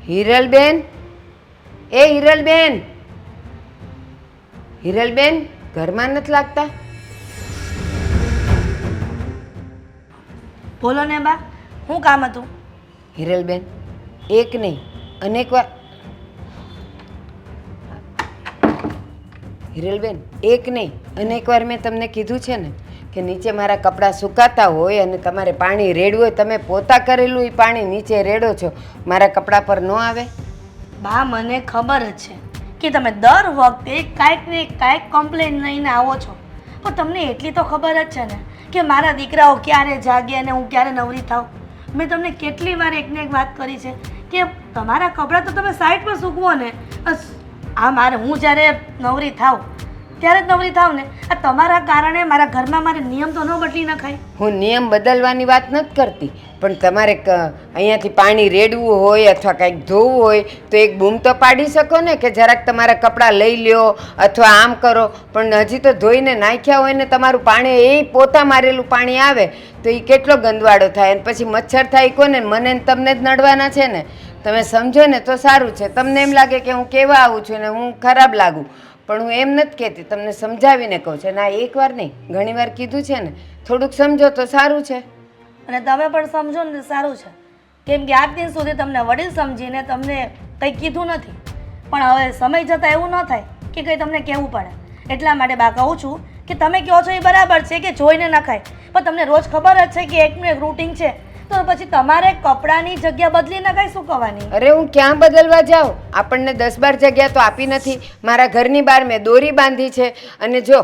હિરલબેન, એ હિરલબેન, હિરલબેન ઘરમાં નથી લાગતા? બોલો ને બા, શું કામ હતું? હિરલબેન, એક નહીં અનેક વાર હિરલબેન, એક નહીં અનેક વાર મેં તમને કીધું છે ને કે નીચે મારા કપડાં સુકાતા હોય અને તમારે પાણી રેડવું હોય, તમે પોતા કરેલું એ પાણી નીચે રેડો છો, મારા કપડાં પર ન આવે? બા મને ખબર જ છે કે તમે દર વખતે કાંઈક ને કાંઈક કમ્પ્લેન લઈને આવો છો, પણ તમને એટલી તો ખબર જ છે ને કે મારા દીકરાઓ ક્યારે જાગે અને હું ક્યારે નવરી થાઉં. મેં તમને કેટલી વાર એકને એક વાત કરી છે કે તમારા કપડાં તો તમે સાઈડ પર સૂકવો ને. આ મારે હું જ્યારે નવરી થાઉં ત્યારે જ નવરી થાવ ને. આ તમારા કારણે મારા ઘરમાં મારે નિયમ તો ન બદલી નખાય. હું નિયમ બદલવાની વાત નથી કરતી, પણ તમારે અહીંયાથી પાણી રેડવું હોય અથવા કંઈક ધોવું હોય તો એક બૂમ તો પાડી શકો ને કે જરાક તમારા કપડાં લઈ લ્યો અથવા આમ કરો. પણ હજી તો ધોઈને નાખ્યા હોય ને તમારું પાણી એ પોતા મારેલું પાણી આવે તો એ કેટલો ગંદવાડો થાય અને પછી મચ્છર થાય કોને? મને ને તમને જ નડવાના છે ને. તમે સમજો ને તો સારું છે. તમને એમ લાગે કે હું કહેવા આવું છું ને હું ખરાબ લાગું, પણ હું એમ નથી કહેતી, તમને સમજાવીને કહું છું. ના એકવાર નહીં ઘણી વાર કીધું છે ને, થોડુંક સમજો તો સારું છે. અને તમે પણ સમજો ને સારું છે, કેમ કે આજ દિન સુધી તમને વડીલ સમજીને તમને કંઈ કીધું નથી, પણ હવે સમય જતાં એવું ન થાય કે કંઈ તમને કહેવું પડે. એટલા માટે બા કહું છું કે તમે કહો છો એ બરાબર છે કે જોઈને નખાય, પણ તમને રોજ ખબર જ છે કે એકનું એક રૂટિન છે, તો પછી તમારે કપડાની જગ્યા બદલી નખાય શું કહેવાની? અરે હું ક્યાં બદલવા જાઉં? આપણને 10-12 જગ્યા તો આપી નથી. મારા ઘરની બહાર મેં દોરી બાંધી છે. અને જો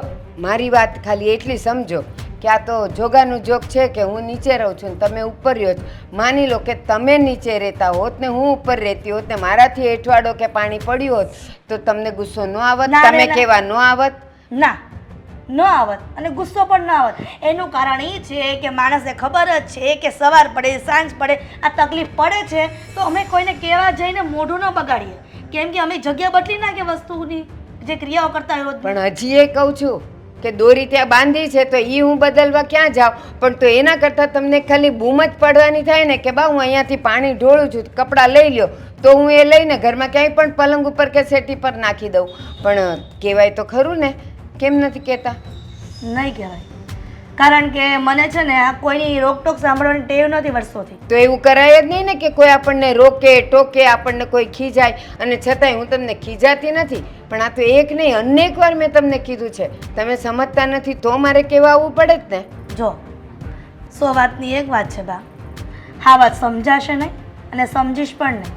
મારી વાત ખાલી એટલી સમજો કે આ તો જોગાનું જોગ છે કે હું નીચે રહું છું ને તમે ઉપર રહ્યો છો. માની લો કે તમે નીચે રહેતા હોત ને હું ઉપર રહેતી હોત ને મારાથી એઠવાડો કે પાણી પડ્યું હોત તો તમને ગુસ્સો ન આવત? તમે કહેવા ન આવત? ના, ન આવત અને ગુસ્સો પણ ન આવત. એનું કારણ એ છે કે માણસને ખબર જ છે કે સવાર પડે સાંજ પડે આ તકલીફ પડે છે, તો અમે કોઈને કહેવા જઈને મોઢું ન બગાડીએ, કેમ કે અમે જગ્યા બદલી નાખીએ વસ્તુની જે ક્રિયાઓ કરતા હોય. પણ હજી એ કહું છું કે દોરી ત્યાં બાંધી છે તો એ હું બદલવા ક્યાં જાઉં? પણ તો એના કરતાં તમને ખાલી બૂમ જ પડવાની થાય ને કે બા હું અહીંયાથી પાણી ઢોળું છું, કપડાં લઈ લ્યો, તો હું એ લઈને ઘરમાં ક્યાંય પણ પલંગ ઉપર કે સેટી પર નાખી દઉં. પણ કહેવાય તો ખરું ને, કેમ નથી કહેતા? નહીં કહેવાય, કારણ કે મને છે ને આ કોઈની રોકટોક સાંભળવાની ટેવ નથી વર્ષોથી. તો એવું કરાય જ નહીં ને કે કોઈ આપણને રોકે ટોકે, આપણને કોઈ ખીજાય, અને છતાંય હું તમને ખીજાતી નથી. પણ આ તો એક નહીં અનેક વાર મેં તમને કીધું છે, તમે સમજતા નથી તો મારે કહેવા આવવું પડે જ ને. જો 100 વાતની એક વાત છે બા, હા વાત સમજાશે નહીં અને સમજીશ પણ નહીં,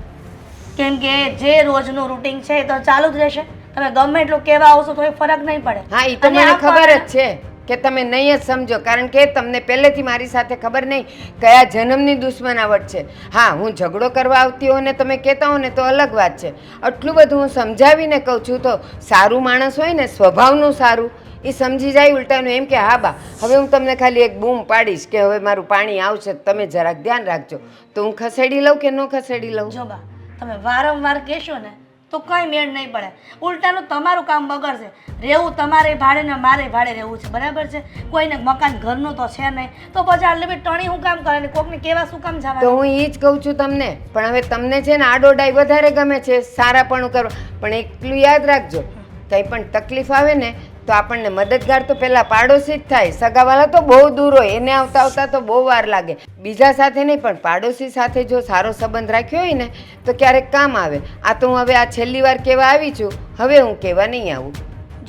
કેમ કે જે રોજનું રૂટિન છે એ તો ચાલુ જ રહેશે. તમે ગમે એટલું કહેવા આવશો તો એ ફરક નહીં પડે. હા એ તો મને ખબર જ છે કે તમે નહીં જ સમજો, કારણ કે તમને પહેલેથી મારી સાથે ખબર નહીં કયા જન્મની દુશ્મનાવટ છે. હા હું ઝઘડો કરવા આવતી હોઉં ને તમે કહેતા હો ને તો અલગ વાત છે. આટલું બધું હું સમજાવીને કહું છું તો સારું માણસ હોય ને, સ્વભાવનું સારું, એ સમજી જાય ઉલટાનું એમ કે હા બા હવે હું તમને ખાલી એક બૂમ પાડીશ કે હવે મારું પાણી આવશે તમે જરાક ધ્યાન રાખજો, તો હું ખસેડી લઉં કે ન ખસેડી લઉં? જો બા તમે વારંવાર કહેશો ને તો કંઈ મેળ નહીં પડે, ઉલટાનું તમારું કામ બગડશે. રહેવું તમારે ભાડે ને મારે ભાડે રહેવું છે, બરાબર છે? કોઈને મકાન ઘરનું તો છે નહીં, તો પછી આટલી બધી ટણી હું કામ કરે ને કોકને કેવા શું કામ જવા? તો હું એ જ કહું છું તમને. પણ હવે તમને છે ને આડોડાઈ વધારે ગમે છે, સારાપણું કરવા. પણ એટલું યાદ રાખજો, કંઈ પણ તકલીફ આવે ને તો આપણને મદદગાર તો પહેલાં પાડોશી જ થાય. સગાવાલા તો બહુ દૂર હોય, એને આવતા આવતા તો બહુ વાર લાગે. બીજા સાથે નહીં પણ પાડોશી સાથે જો સારો સંબંધ રાખ્યો હોય ને તો ક્યારેક કામ આવે. આ તો હું હવે આ છેલ્લી વાર કહેવા આવી છું, હવે હું કહેવા નહીં આવું.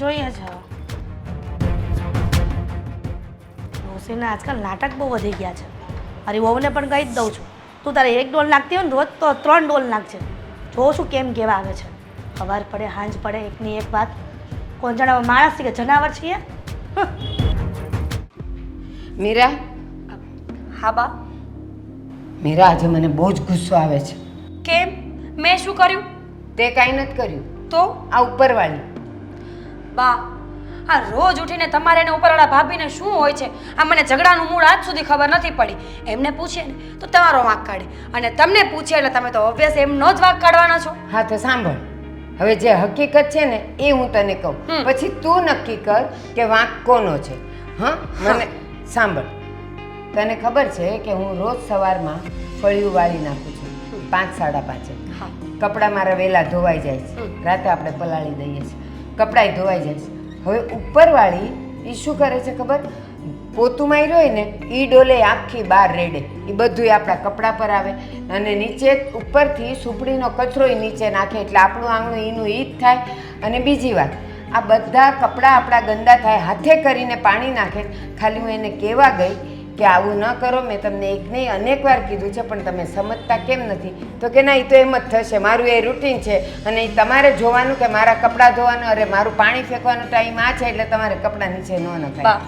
જોઈએ છે ડોસીને આજકાલ નાટક બહુ વધી ગયા છે. મારી વહુને પણ કહી જ દઉં છું, તું તારે 1 ડોલ નાખતી હોય ને રોજ તો 3 ડોલ નાખજે. જોઉં છું કેમ કહેવા આવે છે. સવાર પડે સાંજ પડે એકની એક વાત. કોણ જાણે માણસ છે કે જનાવર છીએ? મીરા. હા બા. મીરા આજે મને બહુ જ ગુસ્સો આવે છે. કેમ? મેં શું કર્યું? તે કાંઈ નથી કર્યું. તો આ ઉપરવાળી બા આ રોજ ઉઠીને તમારે ને ઉપરવાળા ભાભીને શું હોય છે? આ મને ઝઘડાનું મૂળ આજ સુધી ખબર નથી પડી. એમને પૂછીએ ને તો તમારો વાંક કાઢે, અને તમને પૂછીએ એટલે તમે તો ઓબ્વિયસ એમનો જ વાંક કાઢવાના છો. હા તો સાંભળ, હવે જે હકીકત છે ને એ હું તને કહું, પછી તું નક્કી કર કે વાંક કોનો છે. હા મને સાંભળ, તને ખબર છે કે હું રોજ સવારમાં ફળિયું વાળી નાખું છું 5-5:30. કપડાં મારા વહેલા ધોવાઈ જાય છે, રાતે આપણે પલાળી દઈએ છીએ, કપડાંય ધોવાઈ જાય છે. હવે ઉપરવાળી એ શું કરે છે ખબર? પોતું માર્યું હોય ને એ ડોલે આખી બહાર રેડે, એ બધું આપણા કપડાં પર આવે અને નીચે ઉપરથી સુપડીનો કચરોય નીચે નાખે, એટલે આપણું આંગણું એનું ઈ જ થાય. અને બીજી વાત, આ બધા કપડાં આપણા ગંદા થાય, હાથે કરીને પાણી નાખે. ખાલી હું એને કહેવા ગઈ કે આવું ન કરો, મેં તમને એક નહીં અનેક વાર કીધું છે, પણ તમે સમજતા કેમ નથી? તો કે ના, એ તો એમ જ થશે, મારું એ રૂટીન છે અને એ તમારે જોવાનું કે મારા કપડાં ધોવાનું, અરે મારું પાણી ફેંકવાનો ટાઈમ આ છે એટલે તમારે કપડાં નીચે ન નખાય. બા,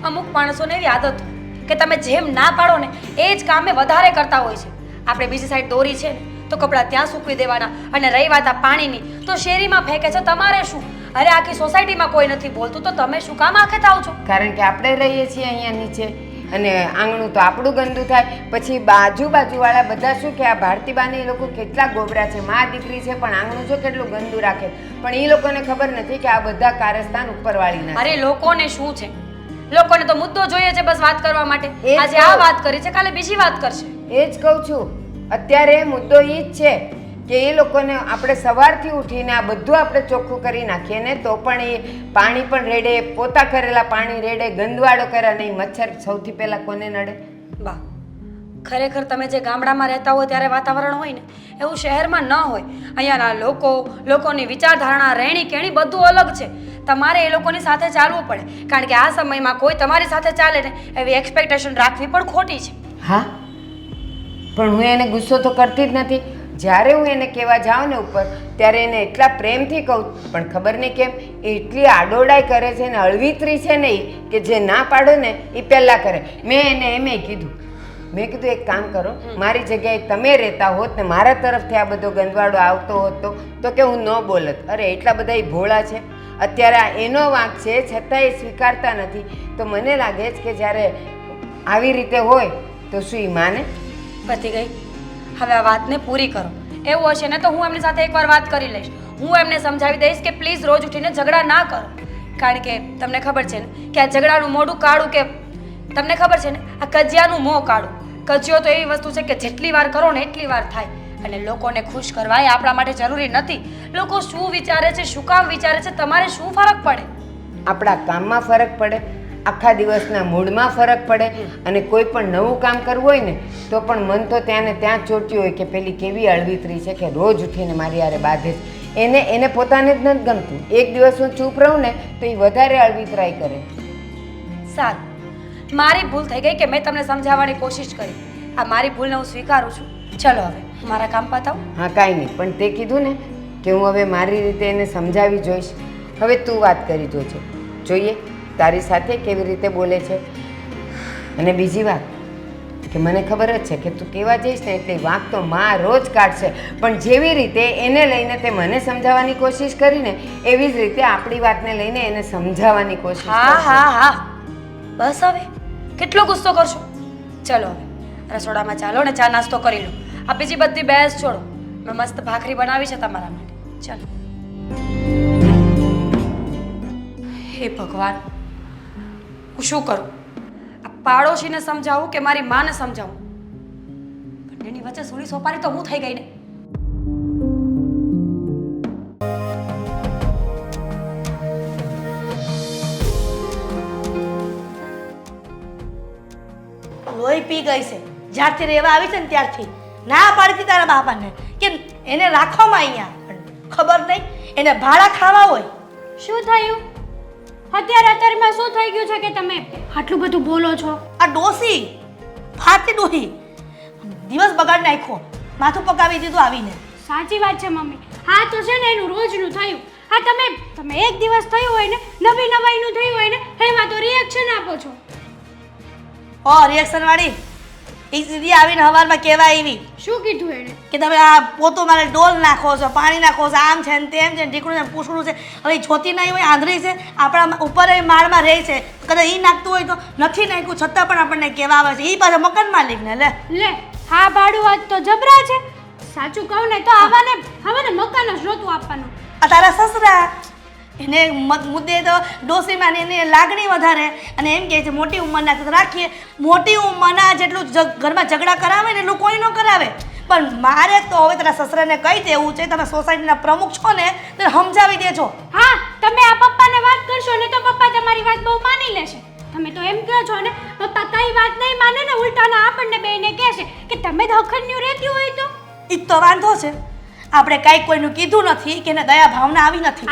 અમુક માણસોને એવી આદત કે તમે જેમ ના પાડો ને એ જ કામે વધારે કરતા હોય છે. આપણે બીજી સાઈડ દોરી છે ને તો કપડાં ત્યાં સૂકવી દેવાના, અને રહી વાત આ પાણીની તો શેરીમાં ફેંકે છે, તમારે શું? અરે આખી સોસાયટીમાં કોઈ નથી બોલતું તો તમે શું કામ આખે થાવ છો? કારણ કે આપણે રહીએ છીએ અહીંયા નીચે અને આંગણું તો આપણું ગંદુ થાય. પછી બાજુવાળા બધા શું કે આ ભારતીબાને એ લોકો કેટલા ગોબરા છે, મા દીકરી છે પણ આંગણું જો કેટલું ગંદુ રાખે. પણ એ લોકોને ખબર નથી કે આ બધા કારસ્તાન ઉપરવાળીના. અરે લોકોને શું છે? લોકોને તો મુદ્દો જોઈએ છે બસ વાત કરવા માટે. આજે આ વાત કરી છે, કાલે બીજી વાત કરશે. એ જ કહું છું, અત્યારે મુદ્દો એ જ છે કે એ લોકોને આપણે સવારથી ઉઠીને આ બધું આપણે ચોખ્ખું કરી નાખીએ ને તો પણ એ પાણી પણ રેડે, પોતા કરેલા પાણી રેડે, ગંદવાડો કર્યા નહીં. મચ્છર સૌથી પહેલાં કોને નડે? બા, ખરેખર તમે જે ગામડામાં રહેતા હોય ત્યારે વાતાવરણ હોય ને એવું શહેરમાં ન હોય. અહીંયાના લોકોની વિચારધારણા, રહેણી કેણી બધું અલગ છે. તમારે એ લોકોની સાથે ચાલવું પડે, કારણ કે આ સમયમાં કોઈ તમારી સાથે ચાલે ને એવી એક્સપેક્ટેશન રાખવી પણ ખોટી છે. હા, પણ હું એને ગુસ્સો તો કરતી જ નથી. જ્યારે હું એને કહેવા જાઉં ને ઉપર ત્યારે એને એટલા પ્રેમથી કહું, પણ ખબર નહીં કેમ એ એટલી આડોડાઈ કરે છે ને અળવિતરી છે ને કે જે ના પાડો ને એ પહેલાં કરે. મેં એને એમેય કીધું, મેં કીધું એક કામ કરો, મારી જગ્યાએ તમે રહેતા હોત ને મારા તરફથી આ બધો ગંદવાડો આવતો હોત તો કે હું ન બોલત. અરે એટલા બધા એ ભોળા છે. અત્યારે આ એનો વાંક છે છતાં એ સ્વીકારતા નથી. તો મને લાગે છે કે જ્યારે આવી રીતે હોય તો શું એ માને? પતી ગઈ. હવે આ વાતને પૂરી કરો. એવું હશે ને તો હું એમની સાથે એકવાર વાત કરી લઈશ. હું એમને સમજાવી દઈશ કે પ્લીઝ રોજ ઉઠીને ઝઘડા ના કરો. કારણ કે તમને ખબર છે ને કે આ ઝઘડાનું મોઢું કાળું, કે તમને ખબર છે ને આ કજિયાનું મોં કાળું. કજિયો તો એવી વસ્તુ છે કે જેટલી વાર કરો ને એટલી વાર થાય. અને લોકોને ખુશ કરવા એ આપણા માટે જરૂરી નથી. લોકો શું વિચારે છે, શું કામ વિચારે છે, તમારે શું ફરક પડે? આપણા કામમાં ફરક પડે, આખા દિવસના મૂડમાં ફરક પડે. અને કોઈ પણ નવું કામ કરવું હોય ને તો પણ મન તો ત્યાં ને ત્યાં ચોટ્યું હોય કે પેલી કેવી અળવિતરી છે કે રોજ ઉઠીને મારી યારે બાંધે છે. એને પોતાને જ નથી ગમતું. એક દિવસ હું ચૂપ રહું ને તો એ વધારે અળવિતરાઈ કરે. સારું, મારી ભૂલ થઈ ગઈ કે મેં તમને સમજાવવાની કોશિશ કરી. આ મારી ભૂલને હું સ્વીકારું છું. ચલો હવે મારા કામ પતાવું. હા, કાંઈ નહીં, પણ તે કીધું ને કે હું હવે મારી રીતે એને સમજાવી જોઈશ. હવે તું વાત કરી જોજે, જોઈએ તારી સાથે કેવી રીતે બોલે છે. અને બીજી વાત કે મને ખબર જ છે કે તું કહેવા જઈશ ને એટલે વાંક તો માં રોજ કાઢશે, પણ જેવી રીતે એને લઈને તે મને સમજાવવાની કોશિશ કરીને એવી જ રીતે આપણી વાતને લઈને એને સમજાવવાની કોશિશ હા કરશે. હા હા, બસ હવે કેટલો ગુસ્સો કરશો? ચલો હવે રસોડામાં ચાલો ને ચા નાસ્તો કરી લો. આ બીજી બધી બહેસ છોડો. મેં મસ્ત ભાખરી બનાવી છે તમારા માટે. ચાલો. હે ભગવાન, હું શું કરું? આ પાડોશીને સમજાવું કે મારી માને સમજાવું? બંનેની વચ્ચે સુલી સોપારી તો હું થઈ ગઈ ને. લોહી પી ગઈ છે જ્યારથી રહેવા આવી છે ને ત્યારથી. ના પાડતી તારા બાપાને કે એને રાખવામાં અહીંયા, પણ ખબર નહીં એને ભાડા ખાવા હોય. શું થયું? અત્યારમાં શું થઈ ગયું છે કે તમે આટલું બધું બોલો છો? આ ડોસી ફાતી ડોહી દિવસ બગાડ નાખ્યો, માથું પકાવી દીધું આવીને. સાચી વાત છે મમ્મી, હા તો છે ને એનું રોજનું થયું. હા તમે એક દિવસ થયું હોય ને, નવી નવાઈનું થયું હોય ને, એમાં તો રિએક્શન આપો છો. ઓ રિએક્શન વાળી એ સીધી આવીને હવારમાં કહેવા આવી શું કીધું એને? કે તમે આ પોતો મારે ડોલ નાખો છો, પાણી નાખો છો, આમ છે ને તેમ છે ને ઢીકણું છે પૂછડું છે. હવે જોતી નહીં હોય, આંધળી છે, આપણા ઉપર એ માળમાં રહે છે, કદાચ એ નાખતું હોય તો નથી નાખ્યું છતાં પણ આપણને કહેવા આવે છે. એ પાછા મકાન માલિકને લે હા ભાડું વાત તો જબરા છે. સાચું કહું ને તો આવાને મકાન જ નહોતું આપવાનું. આ તારા સસરા એને મુદ્દે તો ડોસીમાં એની લાગણી વધારે અને એમ કહે છે મોટી ઉંમરના તો રાખીએ. મોટી ઉંમરના જેટલું ઘરમાં ઝઘડા કરાવે ને એટલું કોઈ ન કરાવે. પણ મારે તો હવે તારા સસરાને કહી દેવું છે, તમે સોસાયટીના પ્રમુખ છો ને તો સમજાવી દેજો. હા તમે આ પપ્પાને વાત કરશો ને તો પપ્પા તમારી વાત બહુ માની લેશે. તમે તો એમ કહો છો ને પપ્પા કઈ વાત નહીં માને ને ઉલટાના આપણને બેને કહેશે કે તમે જ હખન્યું રહેતી હોય તો. ઈ જ તો વાંધો છે. આપણે કાંઈ કોઈનું કીધું નથી કે એને દયા ભાવના આવી નથી.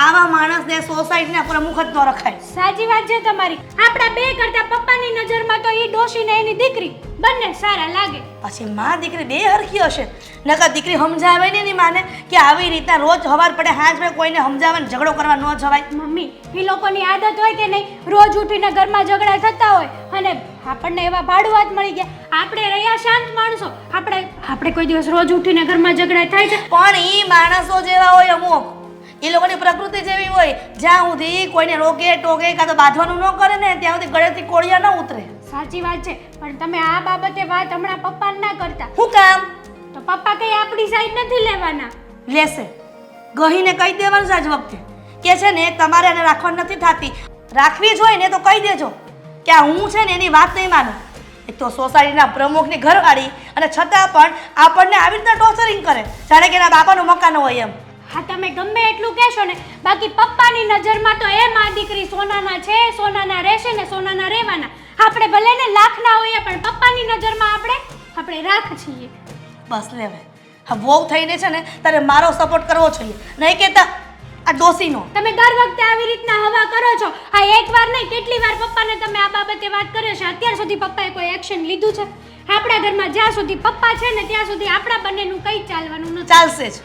આવા માણસને સોસાયટીના પ્રમુખ જ ન રખાય. સાચી વાત છે તમારી. આપણા બે કરતા પપ્પાની નજરમાં તો ઈ ડોશી ને એની દીકરી બંને સારા લાગે. પછી માં દીકરી બે હરખી હશે. નકર દીકરી સમજાવે ને એની માને કે આવી રીતના રોજ હવાર પડે હાંજ પડે કોઈને સમજાવવાનો ઝઘડો કરવા ન જવાય. મમ્મી એ લોકોની આદત હોય કે નહીં, રોજ ઉઠીને ઘરમાં ઝઘડા થતા હોય અને આપણને એવા ભાડુઆત મળી ગયા. આપણે રહ્યા શાંત માણસો, આપણે કોઈ દિવસ રોજ ઉઠીને ઘરમાં ઝઘડા થાય છે? પણ ઈ માણસો જેવા હોય અમુક, એ લોકોની પ્રકૃતિ જેવી હોય જ્યાં સુધી કોઈને રોકે ટોકે કાં તો બાંધવાનું ન કરે ને ત્યાં સુધી ગળેથી કોળિયા ન ઉતરે. સાચી વાત છે, પણ તમે આ બાબતે વાત હમણાં પપ્પાને ના કરતા. શું કામ? તો પપ્પા કઈ આપણી સાઈડ નથી લેવાના. લેશે. ગહીને કહી દેવાનું આજ વખતે કે છે ને તમારે એને રાખવાની નથી થતી. રાખવી જ હોય ને તો કહી દેજો કે આ હું છે ને એની વાત નહીં માનું. એક તો સોસાયટીના પ્રમુખની ઘરવાળી અને છતાં પણ આપણને આવી રીતના ટોર્ચરિંગ કરે જાણે કે એના બાપાનું મકાન હોય એમ. હા તમે ગમે એટલું કહેશો ને, બાકી પપ્પાની નજરમાં તો એ માં દીકરી સોનાના છે, સોનાના રહેશે ને સોનાના રહેવાના. આપણે ભલે ને લાખના હોઈએ પણ પપ્પાની નજરમાં આપણે રાખ છીએ. બસ લેવે. હા વહુ થઈને છે ને તારે મારો સપોર્ટ કરવો જોઈએ, નહીં કહેતા આ ડોસીનો. તમે દર વખતે આવી રીતના હવા કરો છો. આ એકવાર નહીં કેટલી વાર પપ્પાને તમે આ બાબતે વાત કર્યો છે? અત્યાર સુધી પપ્પાએ કોઈ એક્શન લીધું છે? આપણા ઘરમાં જ્યાં સુધી પપ્પા છે ને ત્યાં સુધી આપણા બંનેનું કંઈ ચાલવાનું નથી. ચાલશે જ.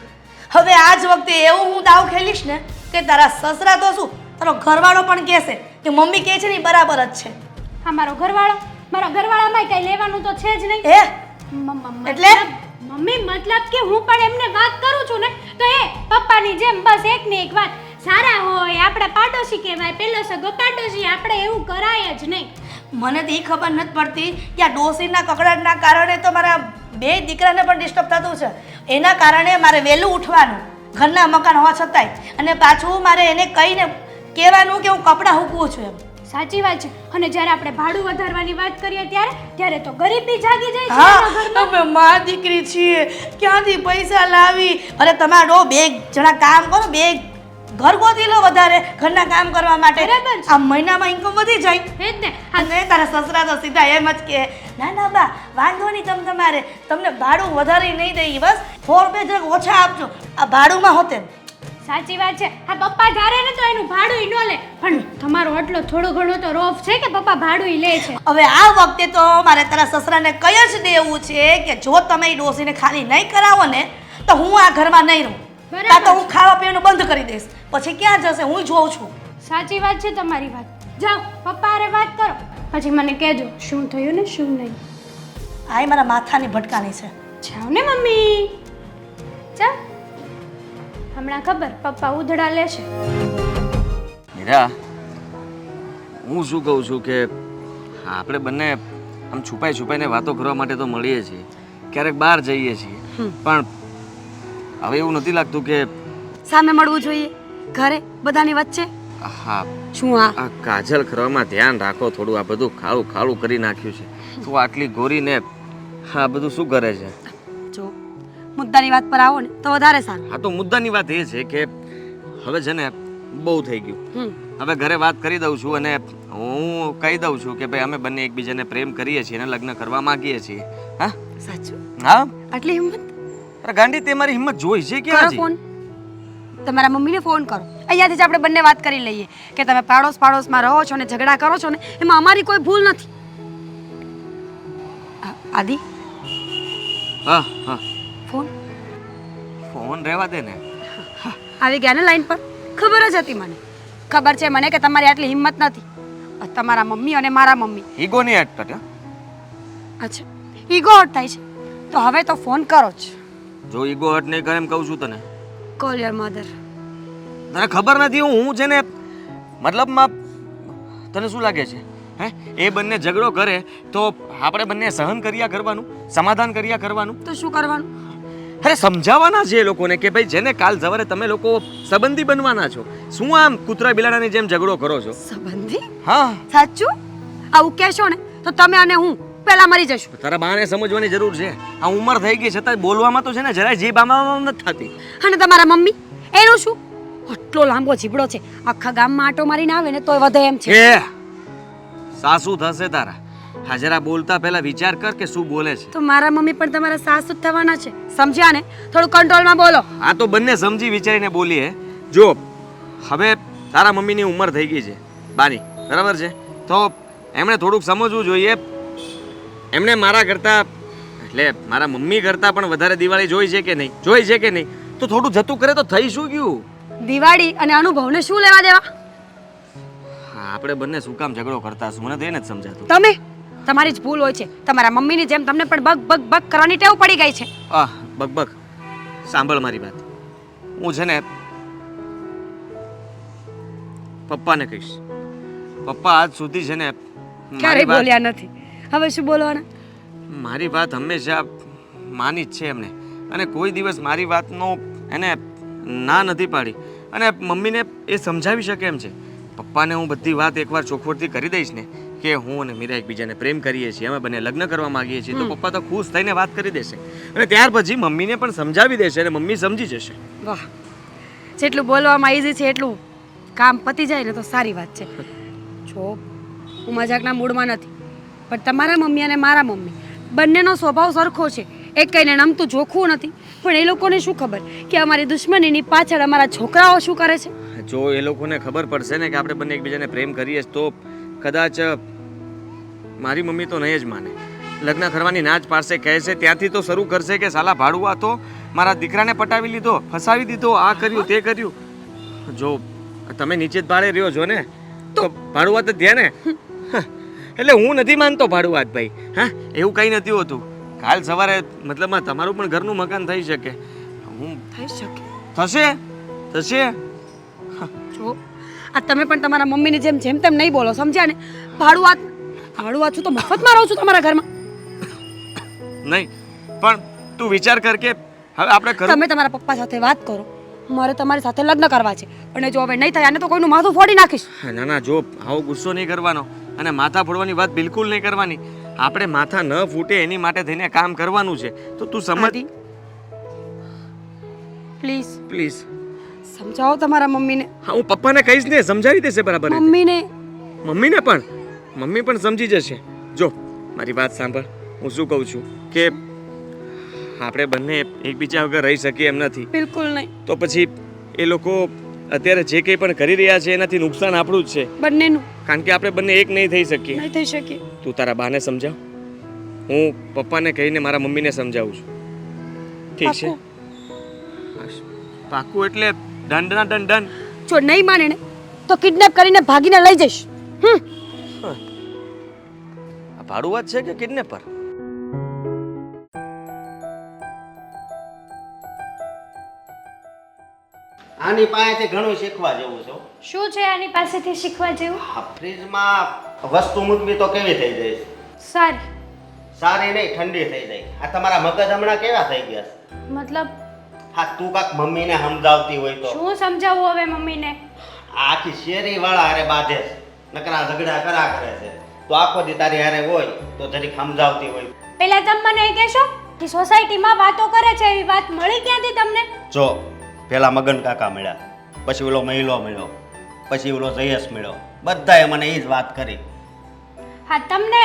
હવે આજ વખતે એવું હું દાવ ખેલીશ ને કે તારા સસરા તો શું તારો ઘરવાળો પણ કહેશે કે મમ્મી કહે છે ને ઈ બરાબર જ છે. હા મારો ઘરવાળામાં કંઈ લેવાનું તો છે જ નહીં. એટલે મમ્મી મતલબ કે હું પણ એમને વાત કરું છું ને તો એ પપ્પાની જેમ બસ એક ને એક વાત સારા હોય, આપણા પાડોશી કહેવાય, પેલો સગો પાડોશી, આપણે એવું કરાય જ નહીં. મને તો એ ખબર નથી પડતી કે આ ડોસીના કકડાટના કારણે તો મારા બે દીકરાને પણ ડિસ્ટર્બ થતું છે. એના કારણે મારે વહેલું ઉઠવાનું ઘરના મકાન હોવા છતાંય, અને પાછું મારે એને કહીને કહેવાનું કે હું કપડાં હૂકવું છું એમ. સાચી વાત છે. અને જ્યારે આપણે ભાડું વધારવાની વાત કરીએ ત્યારે તો ગરીબી જાગી જાય છે એના ઘરમાં. અમે માં દીકરી છીએ, ક્યાંથી પૈસા લાવી? અરે તમારો બે જણા કામ કરો, બે ઘર ગોતી લો વધારે ઘરના કામ કરવા માટે. બરાબર છે. આ મહિનામાં ઇન્કમ વધી જાય. હે જ ને. અને તારા સસરા તો સીધા એમ જ કે ના ના બા વાંધો નહીં, તમારે તમને ભાડું વધારી નહીં દઈ, બસ 4 રૂપિયા જરાક ઓછા આપજો આ ભાડુંમાં હોતે. સાચી વાત છે. આ પપ્પા ધારે ને તો એનું ભાડું ન લે, પણ તમારો આટલો થોડો ઘણો તો રોફ છે કે પપ્પા ભાડું લે છે. હવે આ વખતે તો મારે તારા સસરાને કહી જ દેવું છે કે જો તમે એ ડોસીને ખાલી નહીં કરાવો ને તો હું આ ઘરમાં નહીં રહું, કાં તો હું ખાવા પીવાનું બંધ કરી દઈશ. પછી ક્યાં જશે હું જોઉં છું. સાચી વાત છે તમારી વાત. જાઓ પપ્પા હારે વાત કરો, પછી મને કહેજો શું થયું ને શું નહીં. આ મારા માથાની ભટકાની છે. જાઓ ને મમ્મી, જાઓ. હમણાં ખબર પપ્પા ઉધડા લેશે. મીરા, હું શું કહું છું કે આપણે બંને આમ છુપાઈને વાતો કરવા માટે તો મળીએ છીએ, ક્યારેક બહાર જઈએ છીએ, પણ હવે એવું નથી લાગતું કે સામે મળવું જોઈએ ઘરે બધાની વચ્ચે? હા શું આ કાજલ કરવામાં ધ્યાન રાખો થોડું. આ બધું ખાડું કરી નાખ્યું છે. તું આટલી ગોરીને આ બધું શું કરે છે? જો મુદ્દાની વાત પર આવો ને તો વધારે સારું. હા તો મુદ્દાની વાત એ છે કે હવે છે ને બહુ થઈ ગયું. હવે ઘરે વાત કરી દઉં છું અને હું કહી દઉં છું કે ભાઈ અમે બંને એકબીજાને પ્રેમ કરીએ છીએ અને લગ્ન કરવા માંગીએ છીએ. હા સાચું? હા. આટલી હિંમત? અરે ગાંડી, તે મારી હિંમત જોઈ છે કરો ક્યાં? ફોન. તમારા મમ્મીને ફોન કરો. અહીંયાથી જ આપણે બંને વાત કરી લઈએ કે તમે પાડોશમાં રહો છો ને ઝઘડા કરો છો ને એમાં અમારી કોઈ ભૂલ નથી. આદિ હા હા ફોન રહેવા દે ને. આવી ગયા ને લાઈન પર. ખબર જ હતી મને, ખબર છે મને કે તમારી આટલી હિંમત નથી. તમારા મમ્મી અને મારા મમ્મી ઈગો નહીં હટતો. અચ્છા ઈગો હટ થાય છે તો હવે તો ફોન કરો જ. જો ઈગો હટ નહીં કરે એમ કહું છું તને. Call your mother. તને ખબર નથી હું છે ને મતલબમાં તને શું લાગે છે હે એ બંને ઝઘડો કરે તો આપણે બંને સહન કર્યા કરવાનું, સમાધાન કર્યા કરવાનું? તો શું કરવાનું? અરે સમજાવવાના છે એ લોકોને કે ભાઈ જેને કાલ સવારે તમે લોકો સંબંધી બનવાના છો. શું આમ કૂતરા બિલાડાની જેમ ઝઘડો કરો છો? સંબંધી? હા સાચું? આવું કહેશો ને તો તમે અને હું પહેલા મરી જશું. તારા બાને સમજવાની જરૂર છે. આ ઉંમર થઈ ગઈ છતાં બોલવામાં તો છે ને જરાય જીભ આમાં નથી થતી. અને તમારા મમ્મી એનું શું? આટલો લાંબો જીબડો છે, આખા ગામમાં આટો મારીને આવે ને તોય વધે એમ છે. એ સાસુ થશે તારા. હા જરા બોલતા પહેલા વિચાર કર કે શું બોલે છે. તો મારા મમ્મી પણ તમારા સાસુ જ થવાના છે, સમજ્યા ને? થોડું કંટ્રોલમાં બોલો. આ તો બંને સમજી વિચારીને બોલીએ. જો હવે તારા મમ્મીની ઉંમર થઈ ગઈ છે બાની, બરાબર છે? તો એમણે થોડુંક સમજવું જોઈએ. એમણે મારા કરતાં એટલે મારા મમ્મી કરતાં પણ વધારે દિવાળી જોઈ છે કે નહીં, જોઈ છે કે નહીં? તો થોડું જતું કરે તો થઈ શું ગયું? દિવાળી અને અનુભવને શું લેવા દેવા? હા આપણે બંને શું કામ ઝઘડો કરતા હશું? મને તો એને જ સમજાતું. તમે તમારી જ ભૂલ હોય છે. તમારા મમ્મીની જેમ તમને પણ બગ બગ બગ કરવાની ટેવ પડી ગઈ છે. આહ બક સાંભળ મારી વાત. હું છે ને પપ્પાને કહીશ. પપ્પા આજ સુધી છે ને ક્યારેય બોલ્યા નથી, હવે શું બોલવાના? મારી વાત હંમેશા માની જ છે એમને, અને કોઈ દિવસ મારી વાતનો એને ના નથી પાડી. અને મમ્મીને એ સમજાવી શકે એમ છે. પપ્પાને હું બધી વાત એકવાર ચોખવટથી કરી દઈશ ને કે હું અને મીરા એકબીજાને પ્રેમ કરીએ છીએ, અમે બંને લગ્ન કરવા માંગીએ છીએ, તો પપ્પા તો ખુશ થઈને વાત કરી દેશે. અને ત્યાર પછી મમ્મીને પણ સમજાવી દેશે અને મમ્મી સમજી જશે. વાહ, જેટલું બોલવામાં ઈઝી છે એટલું કામ પતી જાય ને તો સારી વાત છે. જો હું મજાકના મૂડમાં નથી, પણ તમારા મમ્મી અને મારા મમ્મી બંનેનો સ્વભાવ સરખો છે. એક કઈને નમતું જોખવું નથી, પણ એ લોકોને શું ખબર કે અમારી દુશ્મનીની પાછળ અમારા છોકરાઓ શું કરે છે. જો એ લોકોને ખબર પડશે ને કે આપણે બંને એકબીજાને પ્રેમ કરીએ તો કદાચ મારી મમ્મી તો નહીં જ માને, લગ્ન કરવાની ના જ પાડશે, કહેશે. ત્યાંથી તો શરૂ કરશે કે સાલા ભાડુઆ તો મારા દીકરાને પટાવી લીધો, ફસાવી દીધો, આ કર્યું તે કર્યું. જો તમે નીચે જ ભાડે રહ્યો છો ને તો ભાડુઆત જ થયા ને. એટલે હું નથી માનતો ભાડુઆત ભાઈ. હા એવું કંઈ નથી હોતું. કાલ સવારે મતલબમાં તમારું પણ ઘરનું મકાન થઈ શકે. હું થઈ શકે થશે થશે. જો આ તમે પણ તમારા મમ્મીની જેમ જેમ તેમ નહીં બોલો, સમજ્યા ને? ભાડુઆત છું તો મફતમાં રહું છું તમારા ઘરમાં. નહીં પણ તું વિચાર કર કે હવે આપણે તમે તમારા પપ્પા સાથે વાત કરો. મારે તમારી સાથે લગ્ન કરવા છે, અને જો હવે નહીં થાય આને તો કોઈનું માથું ફોડી નાખીશ. ના ના જો આવો ગુસ્સો નહીં કરવાનો અને માથા ફોડવાની વાત બિલકુલ નહીં કરવાની. આપણે માથા ન ફૂટે એની માટે થઈને કામ કરવાનું છે. તો તું સમજ પ્લીઝ પ્લીઝ. સમજાવો તમારા મમ્મીને. હા હું પપ્પાને કહીશ ને, સમજાવી દેશે બરાબર. મમ્મીને પણ મમ્મી પણ સમજી જશે. જો મારી વાત સાંભળ, હું શું કહું છું કે આપણે બંને એકબીજા વગર રહી શકીએ એમ નથી. બિલકુલ નહીં. તો પછી એ લોકો અત્યારે જે કંઈ પણ કરી રહ્યા છે એનાથી નુકસાન આપણું જ છે બંનેનું. કારણ કે આપણે બંને એક નહીં થઈ શકીએ. નહીં થઈ શકીએ. તું તારા બાને સમજાવ, હું પપ્પાને કહીને મારા મમ્મીને સમજાવું છું. ઠીક છે? પાકું એટલે ડન ડન ડન ડન. જો નહીં માને ને તો કિડનેપ કરીને ભાગીને લઈ જઈશ. આ ભાડુઆત છે કે કિડનેપર? આની પાસેથી ઘણું શીખવા જેવું છે. શું છે આની પાસેથી શીખવા જેવું? આ ફ્રીજમાં વસ્તુ મૂકવી તો કેવી થઈ જાય છે? સારી. સારી નહીં, ઠંડી થઈ જાય. આ તમારા મગજ હમણાં કેવા થઈ ગયા છે? મતલબ હા તું કાક મમ્મીને સમજાવતી હોય તો. શું સમજાવવું હવે મમ્મીને? આ આખી શેરી વાળા હારે બાંધે છે, નકરા ઝઘડા કરા કરે છે. તો આખો દી તારી હારે હોય તો જરીક સમજાવતી હોય. પહેલા તમે મને એ કહેશો કે સોસાયટીમાં વાતો કરે છે એવી વાત મળી ક્યાંથી તમને? જો પેલા મગન કાકા મળ્યા, પછી ઓલો મહિલો મળ્યો, પછી ઓલો જયેશ મળ્યો, બધાએ મને એ જ વાત કરી. હા તમને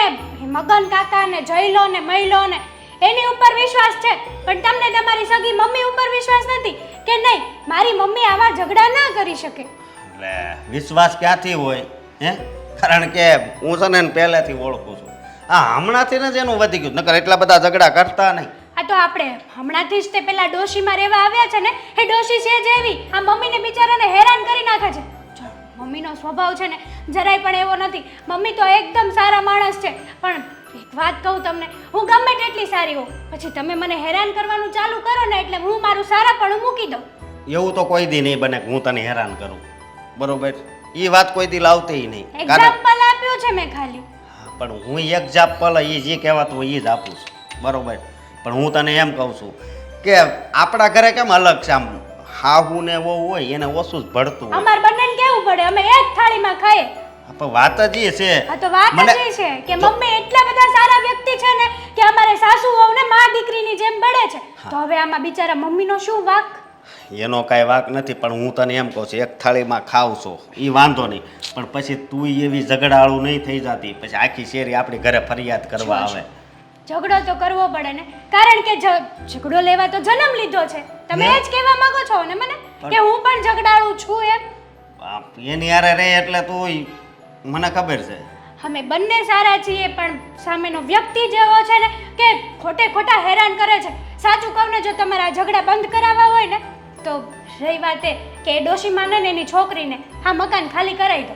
મગન કાકા ને જયલો ને મહિલો ને એની ઉપર વિશ્વાસ છે, પણ તમને તમારી સગી મમ્મી ઉપર વિશ્વાસ નથી કે નહીં મારી મમ્મી આવા ઝઘડા ના કરી શકે? એટલે વિશ્વાસ ક્યાંથી હોય હે? કારણ કે હું છે ને એને પહેલેથી ઓળખું છું. આ હમણાંથી ને જ એનું વધી ગયું, નકર એટલા બધા ઝઘડા કરતા નહીં. આ તો આપણે હમણાંથી જ તે પેલા ડોશીમાં રહેવા આવ્યા છે ને, એ ડોશી છે જેવી આ મમ્મીને બિચારાને હેરાન કરી નાખે છે. જો મમ્મીનો સ્વભાવ છે ને જરાય પણ એવો નથી. મમ્મી તો એકદમ સારા માણસ છે, પણ એક વાત કહું તમને, હું ગમે તેટલી સારી હોઉં, પછી તમે મને હેરાન કરવાનું ચાલુ કરો ને એટલે હું મારું સારાપણું મૂકી દઉં. એવું તો કોઈ દી નહીં બને કે હું તને હેરાન કરું, બરોબર? એ વાત કોઈ દી લાવતી નહીં. એક્ઝામ્પલ આપ્યું છે મેં ખાલી. પણ હું એક્ઝામ્પલ એ જે કહેવાતું હોય એ જ આપું છું, બરોબર? પણ હું તને એમ કહું છું કે આપણા ઘરે કેમ અલગ છે, આમ હાહુ ને વહુ હોય એને ઓછું જ ભળતું હોય. અમાર બંનેને કેવું પડે, અમે એક થાળીમાં ખાઈએ. પણ વાત જ એ છે આ તો વાત મને- જ એ છે કે મમ્મી એટલા બધા સારા વ્યક્તિ છે ને કે અમારે સાસુ વહુને માં દીકરીની જેમ બળે છે. તો હવે આમાં બિચારા મમ્મીનો શું વાંક? એનો કાંઈ વાક નથી, પણ હું તને એમ કહું છું એક થાળીમાં ખાવ છો એ વાંધો નહીં, પણ પછી તું એવી ઝઘડાળું નહીં થઈ જતી, પછી આખી શેરી આપણી ઘરે ફરિયાદ કરવા આવે. ઝઘડો તો કરવો પડે ને, કારણ કે ઝઘડો લેવા તો જન્મ લીધો છે. તમે એ જ કહેવા માંગો છો ને મને કે હું પણ ઝઘડાળું છું એમ? એની હારે રહે એટલે તું મને ખબર છે. અમે બંને સારા છીએ, પણ સામેનો વ્યક્તિ જેવો છે ને કે ખોટે ખોટા હેરાન કરે છે. સાચું કહું ને, જો તમારે આ ઝઘડા બંધ કરાવવા હોય ને તો રહી વાત એ કે એ ડોશીમાં ને એની છોકરીને આ મકાન ખાલી કરાવી દો.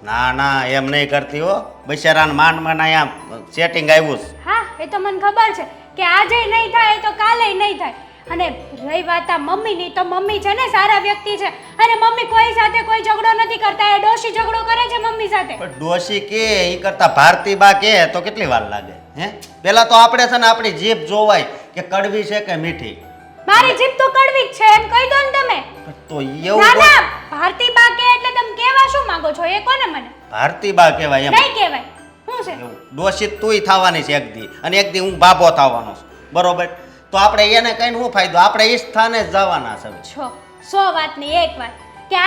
ના ના એમ નહીં કરતી હો, બિચારાને માંડ માંડ અહીંયા સેટિંગ આવ્યું છે. હા, એ તો મને ખબર છે કે આજે નહીં થાય તો કાલે નહીં થાય. અને રહી વાત આ મમ્મીની, તો મમ્મી છે ને સારા વ્યક્તિ છે, અને મમ્મી કોઈ સાથે કોઈ ઝઘડો નથી કરતા. એ ડોશી ઝઘડો કરે છે મમ્મી સાથે. પણ ડોશી કે એ કરતા ભારતી બા કે તો કેટલી વાર લાગે? હે, પેલા તો આપણે છે ને આપણી જીભ જોવાય કે કડવી છે કે મીઠી. મારી જીભ તો કડવી જ છે એમ કહી દો ને તમે. તો એવું ના બોલ- ના, ભારતી બા કે એટલે તમે કેવા શું માંગો છો એ કોને મને? ભારતી બા કહેવાય એમ. નહીં કહેવાય. શું છે? એવું ડોશી તુંય થવાની છે એક દી, અને એક દી હું બાબો થવાનો છું, બરોબર? તો આપણે એને કહીને શું ફાયદો? આપણે એ સ્થાને જ જવાના છે. છો 100 વાતની એક વાત કે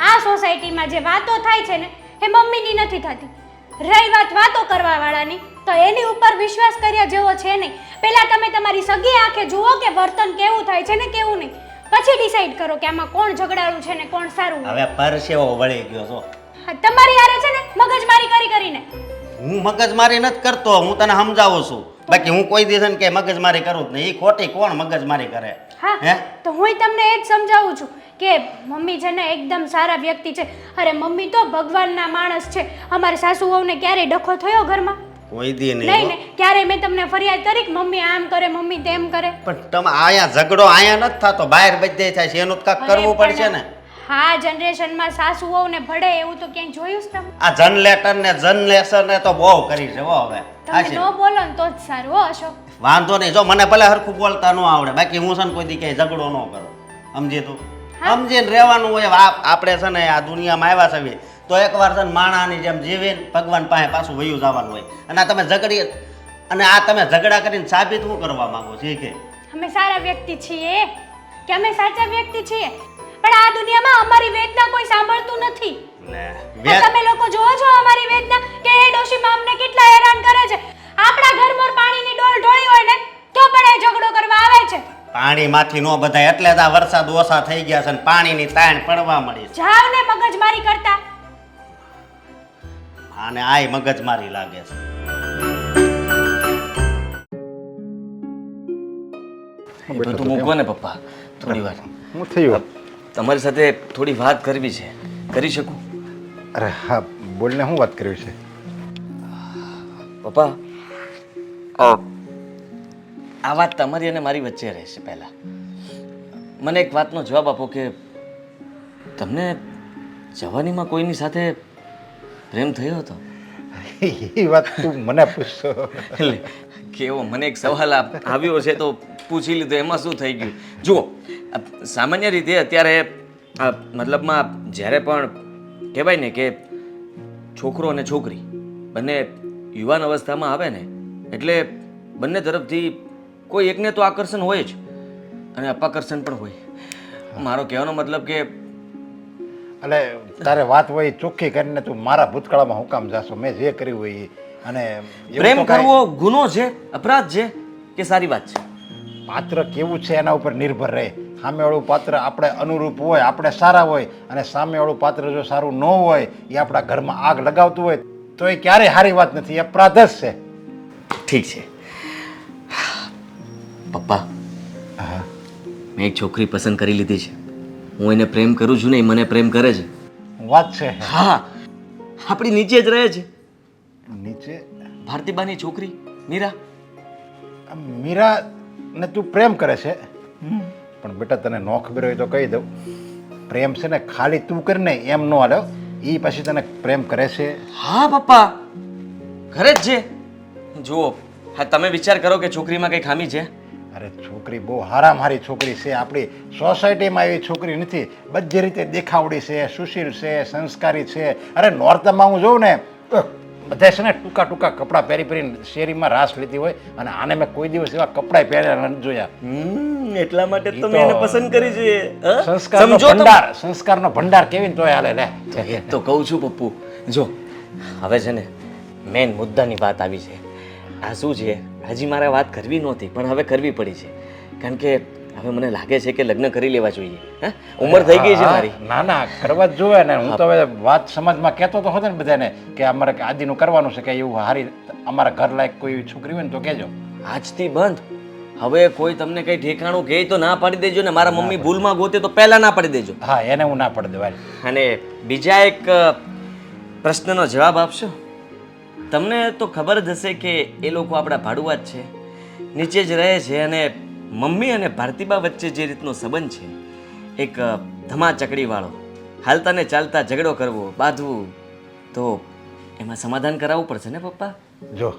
આ સોસાયટીમાં જે વાતો થાય છે ને એ મમ્મીની નથી થતી. રહી વાત વાતો કરવા વાળાની, તો એની ઉપર વિશ્વાસ કર્યા જેવો છે નહીં. પહેલા તમે તમારી સગી આંખે જુઓ કે વર્તન કેવું થાય છે ને કેવું નહીં, પછી ડિસાઈડ કરો કે આમાં કોણ ઝઘડાળું છે ને કોણ સારું. હવે પરસેવો વળી ગયો છો. હા, તમારી હારે છે ને મગજમારી કરીને. હું મગજમારી નથી કરતો, હું તને સમજાવું છું. બાકી હું કોઈ દિવસ કે મગજમારી કરું જ નહીં. એ ખોટી કોણ મગજમારી કરે? હા, હે? તો હું તમને એ જ સમજાવું છું કે મમ્મી છે ને એકદમ સારા વ્યક્તિ છે. અરે મમ્મી તો ભગવાનના માણસ છે. અમારે સાસુ વહુને ક્યારેય ડખો થયો ઘરમાં? કોઈ દી નહીં નહીં ને ક્યારે મેં તમને ફરિયાદ કરી કે મમ્મી આમ કરે મમ્મી તેમ કરે? પણ તમે અહીંયા ઝઘડો અહીંયા નથી થતો, બહાર બધે થાય છે. એનું તો કાંઈક કરવું અરે પડશે ને. હા, જનરેશનમાં સાસુ વહુને ભળે એવું તો ક્યાંય જોયું છે તમે? આ જનરેટર ને જનરેશન ને તો બહુ કરી છે હો હવે. તમે ન બોલો ને તો જ સારું હો અશોક. વાંધો નહીં, જો મને ભલે હરખું બોલતા ન આવડે, બાકી હું છે ને કોઈ દી ક્યાંય ઝઘડો ન કરું. સમજી તું? સમજીને રહેવાનું હોય. આપણે છે ને આ દુનિયામાં આવ્યા છે તો એકવાર છે ને માણાની જેમ જીવીને ભગવાન પાસે પાછું વયું જવાનું હોય. અને આ તમે ઝઘડી અને આ તમે ઝઘડા કરીને સાબિત શું કરવા માંગો છો? કે અમે સારા વ્યક્તિ છીએ કે અમે સાચા વ્યક્તિ છીએ, પણ આ દુનિયામાં અમારી વેદના કોઈ સાંભળતું નથી. લે, તમે લોકો જોવો છો અમારી વેદના કે એ ડોશીમાં અમને કેટલા હેરાન કરે છે. આપણા ઘરમાં પાણીની ડોલ ઢોળી હોય ને તો પણ એ ઝઘડો કરવા આવે છે. પાણીમાંથી નો બધાય, એટલે જ આ વરસાદ ઓછા થઈ ગયા છે ને પાણીની તાણ પડવા મળી છે. જાવ ને મગજમારી કરતા. આને આય મગજમારી લાગે છે. એ બધું મૂકો ને પપ્પા, થોડી વાર શું થયું? તમારી સાથે થોડી વાત કરવી છે, કરી શકું? અરે હા, બોલને શું વાત કરવી છે? પપ્પા, આ વાત તમારી અને મારી વચ્ચે રહેશે. પહેલા મને એક વાતનો જવાબ આપો કે તમને જવાનીમાં કોઈની સાથે પ્રેમ થયો હતો? એ વાત તું મને પૂછશો? એટલે કેવો મને એક સવાલ આવ્યો છે તો પૂછી લીધો, એમાં શું થઈ ગયું? જુઓ, સામાન્ય રીતે અત્યારે મતલબમાં જ્યારે પણ કહેવાય ને કે છોકરો અને છોકરી બંને યુવાન અવસ્થામાં આવે ને એટલે બંને તરફથી કોઈ એકને તો આકર્ષણ હોય જ અને અપાકર્ષણ પણ હોય. મારો કહેવાનો મતલબ કે એટલે તારે વાત હોય ચોખ્ખી કરીને તું મારા ભૂતકાળમાં હું કામ જાશો? મેં જે કર્યું હોય એ. અને એવું પ્રેમ તો કાંઈ કરવો ગુનો છે, અપરાધ છે કે સારી વાત છે? પાત્ર કેવું છે એના ઉપર નિર્ભર રહે. સામેવાળું પાત્ર આપણે અનુરૂપ હોય, આપણે સારા હોય, અને સામેવાળું પાત્ર જો સારું ન હોય, એ આપણા ઘરમાં આગ લગાવતું હોય તો એ ક્યારેય સારી વાત નથી, એ અપરાધ જ છે. ઠીક છે પપ્પા, હા, મેં એક છોકરી પસંદ કરી લીધી છે. હું એને પ્રેમ કરું છું ને એ મને પ્રેમ કરે છે. વાત છે. હા, આપણી નીચે જ રહે છે. નીચે ભારતીબાની છોકરી મીરા. મીરા ને તું પ્રેમ કરે છે, પણ બેટા તને ન ખબર હોય તો કહી દઉં, પ્રેમ છે ને ખાલી તું કરીને એમ ન હાલે. એ પછી તને પ્રેમ કરે છે. હા પપ્પા, ઘરે જ છે. જુઓ, હા તમે વિચાર કરો કે છોકરીમાં કઈ ખામી છે? અરે છોકરી બહુ હારામાં હારી છોકરી છે. આપણી સોસાયટીમાં એવી છોકરી નથી. બધી રીતે દેખાવડી છે, સુશીલ છે, સંસ્કારી છે. અરે નોરતામાં હું જોઉં ને બધા છે ને ટૂંકા ટૂંકા કપડાં પહેરી પહેરીને શેરીમાં રાસ લેતી હોય, અને આને મેં કોઈ દિવસ એવા કપડાં પહેર્યા નથી જોયા. એટલા માટે ઈ તો તો મેં એને પસંદ કરી છે. હા? સંસ્કારનો સમજો તમે. ભંડાર, સંસ્કારનો ભંડાર કેવીને તોય હાલે લે. એ તો કહું છું પપ્પુ. જો હવે છે ને મેન મુદ્દાની વાત આવી છે. આ શું છે, હજી મારે વાત કરવી નહોતી પણ હવે કરવી પડી છે. કારણ કે હવે મને લાગે છે કે લગ્ન કરી લેવા જોઈએ. હા, ઉંમર થઈ ગઈ છે મારી. ના ના, કરવા જ જોઈએ ને. હું તો હવે વાત સમાજમાં કહેતો તો હતો ને બધાને કે અમારે આદિનું કરવાનું છે, કે એવું હારી અમારા ઘર લાયક કોઈ એવી છોકરી હોય ને તો કહેજો. આજથી બંધ. હવે કોઈ તમને કઈ ઠેકાણું કહે તો ના પાડી દેજો ને. મારા મમ્મી ભૂલમાં ગોતે તો પહેલા ના પાડી દેજો. હા, એને હું ના પડી દેવાય. અને બીજા એક પ્રશ્નનો જવાબ આપશો? તમને તો ખબર જ હશે કે એ લોકો આપણા ભાડુઆત છે, નીચે જ રહે છે, અને મમ્મી અને ભારતીબા વચ્ચે જે રીતનો સંબંધ છે, એક ધમાચકડીવાળો, હાલતા ને ચાલતા ઝઘડો કરવો, બાંધવું, તો એમાં સમાધાન કરાવવું પડશે ને પપ્પા? જો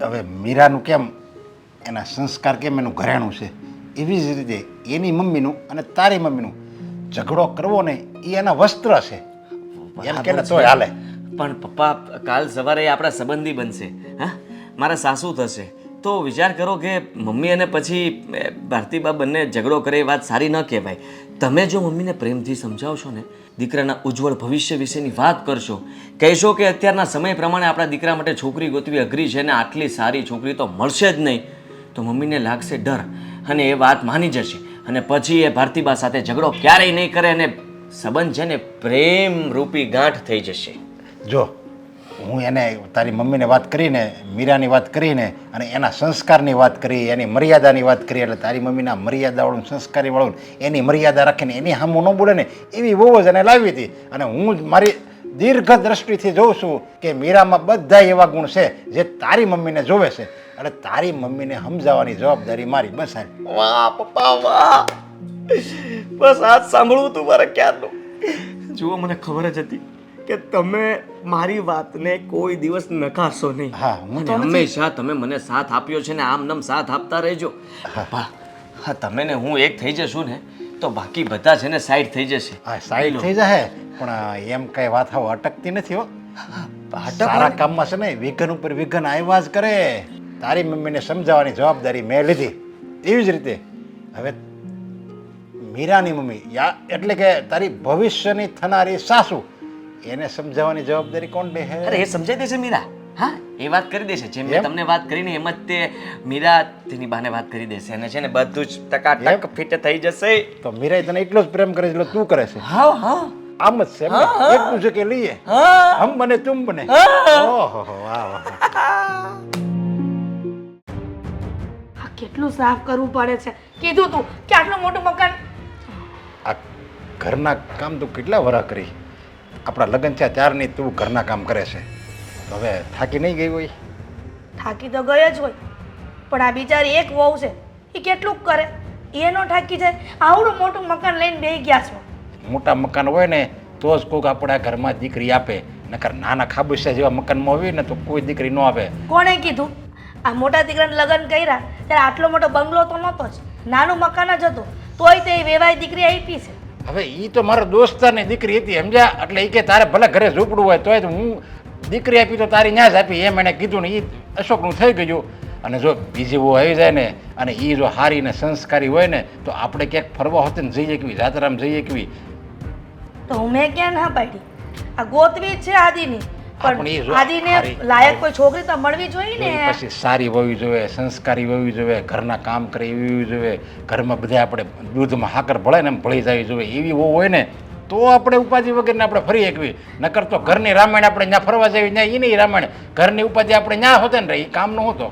હવે મીરાનું કેમ એના સંસ્કાર કેમ એનું ઘરેણું છે, એવી જ રીતે એની મમ્મીનું અને તારી મમ્મીનું ઝઘડો કરવો ને એ એના વસ્ત્ર છે. એમ કે ને તોય હાલે. પણ પપ્પા કાલ સવારે એ આપણા સંબંધી બનશે. હા, મારા સાસુ થશે. તો વિચાર કરો કે મમ્મી અને પછી ભારતીબા બંને ઝઘડો કરે એ વાત સારી ન કહેવાય. તમે જો મમ્મીને પ્રેમથી સમજાવશો ને, દીકરાના ઉજ્જવળ ભવિષ્ય વિશેની વાત કરશો, કહેશો કે અત્યારના સમય પ્રમાણે આપણા દીકરા માટે છોકરી ગોતવી અઘરી છે ને આટલી સારી છોકરી તો મળશે જ નહીં, તો મમ્મીને લાગશે ડર અને એ વાત માની જશે. અને પછી એ ભારતીબા સાથે ઝઘડો ક્યારેય નહીં કરે અને સંબંધ છે ને પ્રેમ રૂપી ગાંઠ થઈ જશે. જો હું એને તારી મમ્મીને વાત કરીને, મીરાની વાત કરીને, અને એના સંસ્કારની વાત કરી, એની મર્યાદાની વાત કરી, એટલે તારી મમ્મીના મર્યાદાવાળું સંસ્કારીવાળું એની મર્યાદા રાખીને એની સામું ન બોલે ને એવી બહુ જ એને લાવી હતી. અને હું જ મારી દીર્ઘ દ્રષ્ટિથી જોઉં છું કે મીરામાં બધા એવા ગુણ છે જે તારી મમ્મીને જોવે છે. એટલે તારી મમ્મીને સમજાવવાની જવાબદારી મારી. બસ આ. વાહ પપ્પા વાહ, બસ આજ સાંભળવું તું મારે ક્યારનું. જુઓ, મને ખબર જ હતી કે તમે મારી વાતને કોઈ દિવસ નકારશો નહીં. હા, હું તો અને હંમેશા તમે મને સાથ આપ્યો છે ને આમ નમ સાથ આપતા રહેજો. પપ્પા, હા, તમે ને હું એક થઈ જશું ને તો બાકી બધા છે ને સાઈડ થઈ જશે. હા, સાઈડ થઈ જાય, પણ એમ કઈ વાત હવે અટકતી નથી હો. સારા કામમાં છે ને વિઘન ઉપર વિઘન આવ્યા જ કરે. તારી મમ્મીને સમજાવવાની જવાબદારી મેં લીધી. એવી જ રીતે હવે મીરાની મમ્મી એટલે કે તારી ભવિષ્યની થનારી સાસુ, એને સમજાવવાની જવાબદારી કોણ લે? અરે એ સમજાઈ દેશે મીરા. હા, એ વાત કરી દેશે. જેમ મેં તમને વાત કરીને એમ જ તે મીરા તેની બાને વાત કરી દેશે અને છે ને બધું જ ટકાટક ફિટ થઈ જશે. તો મીરા તને એટલો જ પ્રેમ કરે છે એટલો તું કરે છે. હા હા, આમ જ છે એમ ને? એટલું છે કે લઈએ હમ બને તુમ બને. ઓહો, વાહ વાહ. આ કેટલું સાફ કરવું પડે છે. કીધું તું કે આટલું મોટું મકાન. આ ઘરના કામ તું કેટલા વરા કરી? આપણા લગ્ન થયા ત્યારની તું ઘરના કામ કરે છે. હવે થાકી નહીં ગઈ હોય? થાકી તો ગઈ જ હોય, પણ આ બિચારી એક વહુ છે, એ કેટલું કરે? એ નો થાકી જાય? આવડું મોટું મકાન લઈને બેસી ગયા છો. મોટા મકાન હોય ને તો જ કોઈક આપણા ઘરમાં દીકરી આપે, નકર નાના ખાબુચિયા જેવા મકાનમાં હોય ને તો કોઈ દીકરી ન આપે. કોણે કીધું? આ મોટા દીકરાને લગ્ન કર્યા ત્યારે આટલો મોટો બંગલો તો નહોતો જ, નાનું મકાન જ હતું, તોય તે વેવાય દીકરી આપી છે. હવે એ તો મારો દોસ્તારની દીકરી હતી, સમજ્યા? એટલે એ કે તારે ભલે ઘરે ઝૂંપડું હોય તોય તો હું દીકરી આપી તો તારી ન્યા જ આપી એમ એને કીધું ને. એ અશોકનું થઈ ગયું. અને જો બીજી બહુ આવી જાય ને અને એ જો હારી ને સંસ્કારી હોય ને તો આપણે ક્યાંક ફરવા હોતે ને જઈએ કેવી, જાત્રામાં જઈએ કેવી. તો મેં ક્યાં ના પાડી? આ ગોતવી જ છે આદિની, પણ એ પણ જો આદિને હારી- લાયક કોઈ છોકરી તો મળવી જોઈએ ને. પછી સારી હોવી જોઈએ, સંસ્કારી હોવી જોઈએ, ઘરના કામ કરે એવી હોવી જોઈએ, ઘરમાં બધા આપણે દૂધમાં હાકર ભળે ને એમ ભળી જવી જોઈએ એવી વહુ હોય ને તો આપણે ઉપાધિ વગરને આપણે ફરી શકવી. નકર તો ઘરની રામાયણ આપણે ત્યાં ફરવા જવી ત્યાં એ નહીં રામાયણ, ઘરની ઉપાધિ આપણે ત્યાં હોતે ને એ કામ નો હતો.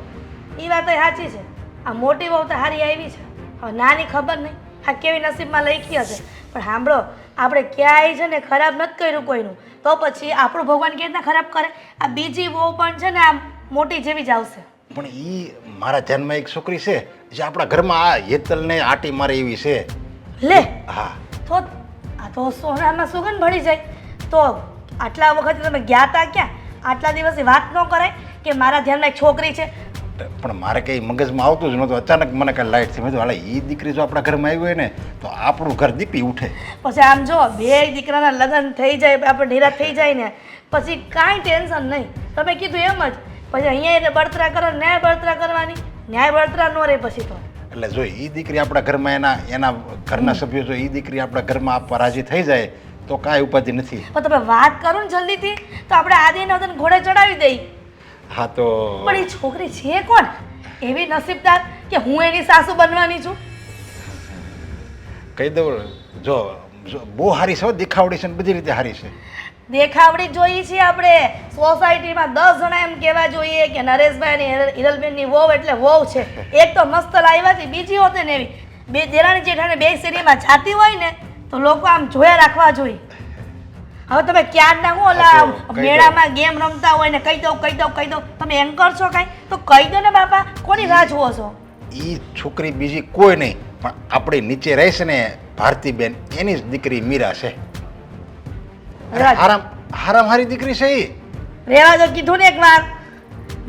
એ વાત સાચી છે. આ મોટી વહુ તો હારી આવી છે, હવે નાની ખબર નહીં આ કેવી નસીબમાં લખી હશે. પણ સાંભળો, આપણે ક્યાંય છે ને ખરાબ નથી કર્યું કોઈનું, તો પછી આપણું ભગવાન કેવી રીતના ખરાબ કરે? આ બીજી વહુ પણ છે ને આમ મોટી જેવી જ આવશે. પણ એ મારા ધ્યાનમાં એક છોકરી છે જે આપણા ઘરમાં આ હેતલને આટી મારે એવી છે. લે, હા, તો આ તો સોનામાં સુગંધ ભળી જાય. તો આટલા વખતે તમે ગયા તા ક્યાં? આટલા દિવસની વાત ન કરાય કે મારા ધ્યાનમાં એક છોકરી છે? પણ મારે કંઈ મગજમાં આવતું જ નહોતું. અચાનક મને કાંઈ લાઈટ થઈ. મેં કીધું હાલે એ દીકરી જો આપણા ઘરમાં આવી હોય ને તો આપણું ઘર દીપી ઉઠે. પછી આમ જો બે દીકરાના લગ્ન થઈ જાય આપણે નિરાશ થઈ જાય ને પછી કાંઈ ટેન્શન નહીં. તમે કીધું એમ જ પછી અહીંયા એને બળતરા કરો ન્યાય બળતરા કરવાની ન્યાય બળતરા ન રહે પછી તો. એટલે જો એ દીકરી આપણા ઘરમાં એના ઘરના સભ્યો જો એ દીકરી આપણા ઘરમાં આપવા રાજી થઈ જાય તો કાંઈ ઉપાધિ નથી. પણ તમે વાત કરો ને જલ્દીથી તો આપણે આદિને વતન ઘોડે ચડાવી દઈ. હા તો પણ એ છોકરી છે કોણ એવી નસીબદાર કે હું એની સાસુ બનવાની છું? કહી દઉં જો બહુ સારી છે, દેખાવડી છે ને બધી રીતે સારી છે. દેખાવડી જોઈએ છીએ આપણે સોસાયટીમાં 10 જણા એમ કહેવા જોઈએ કે નરેશભાઈ અને હિરલબેનની વહુ એટલે વહુ છે. એક તો મસ્ત લાવ્યા છે, બીજી હોતે ને એવી બે દેરાણી જેઠાણી બે શેરીમાં જાતી હોય ને તો લોકો આમ જોયા રાખવા જોઈએ. હવે તમે ક્યાં ના હું ઓલા મેળામાં ગેમ રમતા હોય ને કહી દઉં તમે એન્કર છો કાંઈ તો કહી દો ને બાપા, કોની રાહ જુઓ છો? એ છોકરી બીજી કોઈ નહીં પણ આપણી નીચે રહે છે ને ભારતીબેન એની જ દીકરી મીરા છે. હારામ હારી દીકરી છે એ. રેવા દો, કીધું ને એક વાર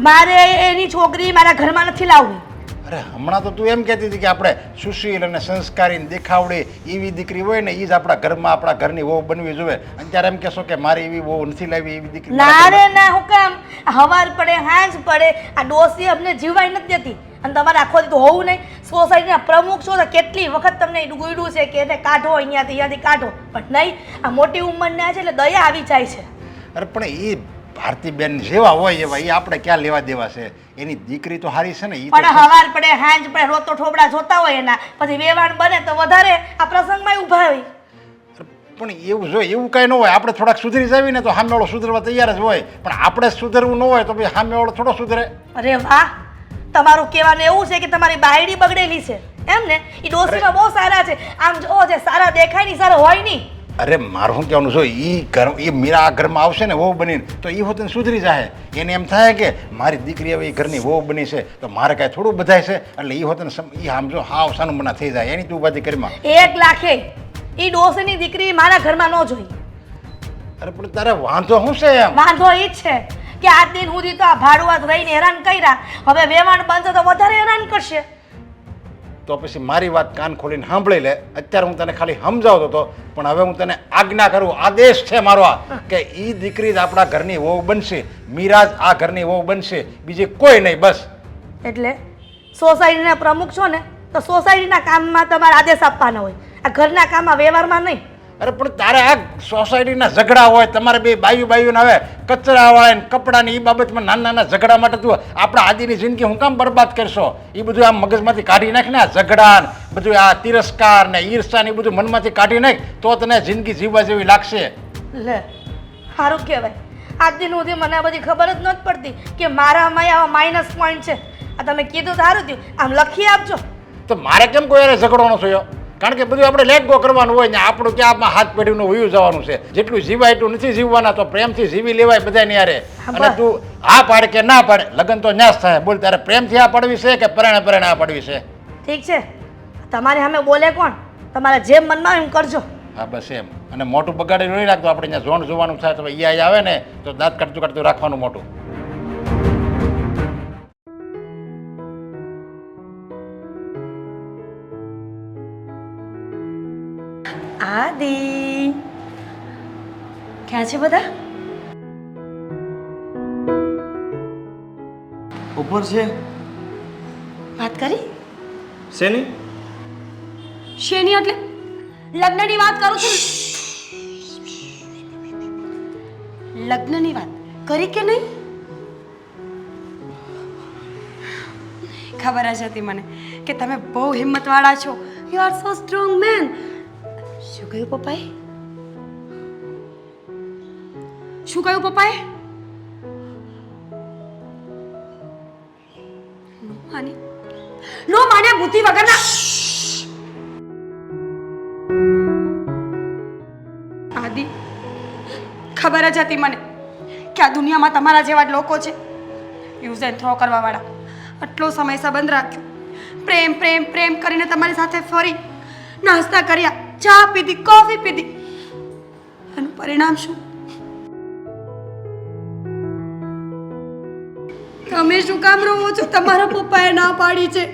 મારે એની છોકરી મારા ઘરમાં નથી લાવવી. અરે હમણાં તો તું એમ કહેતી હતી કે આપણે સુશીલ અને સંસ્કારી દેખાવડી એવી દીકરી હોય ને એ જ આપણા ઘરમાં આપણા ઘરની વહુ બનવી જોઈએ. અત્યારે એમ કહેશો કે મારી એવી વહુ નથી લાવી એવી દીકરી. ના રે ના, હું કામ હવાર પડે હાંજ પડે આ ડોસી અમને જીવાય નથી દેતી અને તમારે આખો દી તો હોવું નહીં. સોસાયટીના પ્રમુખ છો તો કેટલી વખત તમને ગુઈડું છે કે એને કાઢો અહીંયાથી કાઢો, પણ નહીં. આ મોટી ઉંમરના છે એટલે દયા આવી જાય છે. અરે પણ એ ભારતીબેન જેવા હોય એવા એ આપણે ક્યાં લેવા દેવા છે? એની દીકરી તો સારી છે ને. એ પણ હવાર પડે હાંજ પડે રોતો ઠોબડા જોતા હોય એના પછી વેવાણ બને તો વધારે આ પ્રસંગમાં ઊભા હોય. પણ એવું જોઈએ એવું કાંઈ ન હોય. આપણે થોડાક સુધરી જાવી ને તો સામેવાળો સુધરવા તૈયાર જ હોય, પણ આપણે સુધરવું ન હોય તો ભાઈ સામેવાળો થોડો સુધરે. અરે વાહ, તમારું કહેવાનું એવું છે કે તમારી બાયડી બગડેલી છે એમ ને? એ ડોસીમાં બહુ સારા છે, આમ જો જે સારા દેખાય નહીં સારા હોય નહીં. અરે મારું શું કહેવાનું છે, એ મીરા આ ઘરમાં આવશે ને વહુ બનીને તો એ હોતે સુધરી જાય. એને એમ થાય કે મારી દીકરી હવે એ ઘરની વહુ બની છે તો મારે કાંઈ થોડું બધાય છે એટલે એ હોતે એ આમ જો હાવ સાનું મના થઈ જાય. એની તું ઉપાધિ કરીમાં 1 લાખે એ ડોસીની દીકરી મારા ઘરમાં ન જોઈ. અરે પણ તારે વાંધો શું છે એમ? વાંધો એ જ છે કે આજ દિન સુધી તો આ ભાડુઆત રહીને હેરાન કર્યા, હવે વેવાણ બનશે તો વધારે હેરાન કરશે. તો પછી મારી વાત કાન ખોલીને સાંભળી લે. અત્યારે હું તને ખાલી સમજાવતો હતો પણ હવે હું તને આજ્ઞા કરું, આદેશ છે મારો આ કે એ દીકરી જ આપણા ઘરની વહુ બનશે. મીરા જ આ ઘરની વહુ બનશે, બીજી કોઈ નહીં. બસ એટલે સોસાયટીના પ્રમુખ છો ને તો સોસાયટીના કામમાં તમારે આદેશ આપવાના હોય, આ ઘરના કામમાં વ્યવહારમાં નહીં. અરે પણ તારે આ સોસાયટીના ઝઘડા હોય, તમારે બે બાયુને હવે કચરા વાળે ને કપડાની એ બાબતમાં નાના ઝઘડા માટે તું આપણા આદિની જિંદગી હું કામ બરબાદ કરશો? એ બધું આમ મગજમાંથી કાઢી નાખ ને. આ ઝઘડા ને બધું આ તિરસ્કાર ને ઈર્ષા ને એ બધું મનમાંથી કાઢી નાખ તો તને જિંદગી જીવવા જેવી લાગશે. લે સારું કહેવાય. આજ દિન સુધી મને આ બધી ખબર જ નથી પડતી કે મારામાં આવા માઇનસ પોઈન્ટ છે. આ તમે કીધું સારું થયું, આમ લખી આપજો. તો મારે કેમ કોઈ ઝઘડો ન થયો? કારણ કે બધું આપણે લેટ ગો કરવાનું હોય ને આપણું ક્યાં આમાં હાથ પેઢીનું વયું જવાનું છે. જેટલું જીવાય એટલું નથી જીવવાના, તો પ્રેમથી જીવી લેવાય બધાને યારે. અને તું હા પાડે કે ના પાડે લગ્ન તો ન્યાસ થાય. બોલ તારે પ્રેમથી આ પાડવી છે કે પરણે આ પાડવી છે? ઠીક છે, તમારી સામે બોલે કોણ? તમારે જેમ મનમાં આવે એમ કરજો. હા બસ એમ. અને મોટું બગાડી નહીં રાખતો. આપણે અહીંયા ઝોન જોવાનું થાય તો ઈ આવે ને તો દાંત કાઢતું રાખવાનું મોટું. આદિ ક્યાં છે બધા? ઉપર છે. વાત કરી શેની? શેની એટલે લગ્નની વાત કરું છું. લગ્નની વાત કરી કે નહીં? ખબર જ હતી મને કે તમે બહુ હિંમતવાળા છો. You are so strong man. શું કહ્યું પપ્પાએ? શું કહ્યું પપ્પાએ? નો માને બુદ્ધિ વગરના. આદિ ખબર જ હતી મને કે આ દુનિયામાં તમારા જેવા જ લોકો છે, યુઝ એન્ડ થ્રો કરવા વાળા. આટલો સમય સંબંધ રાખ્યો, પ્રેમ પ્રેમ પ્રેમ કરીને તમારી સાથે ફરી, નાસ્તા કર્યા, ચા પીધી, કોફી પીધી, એનું પરિણામ શું? તમે શું કામ રહો છો? તમારા પપ્પાએ ના પાડી છે.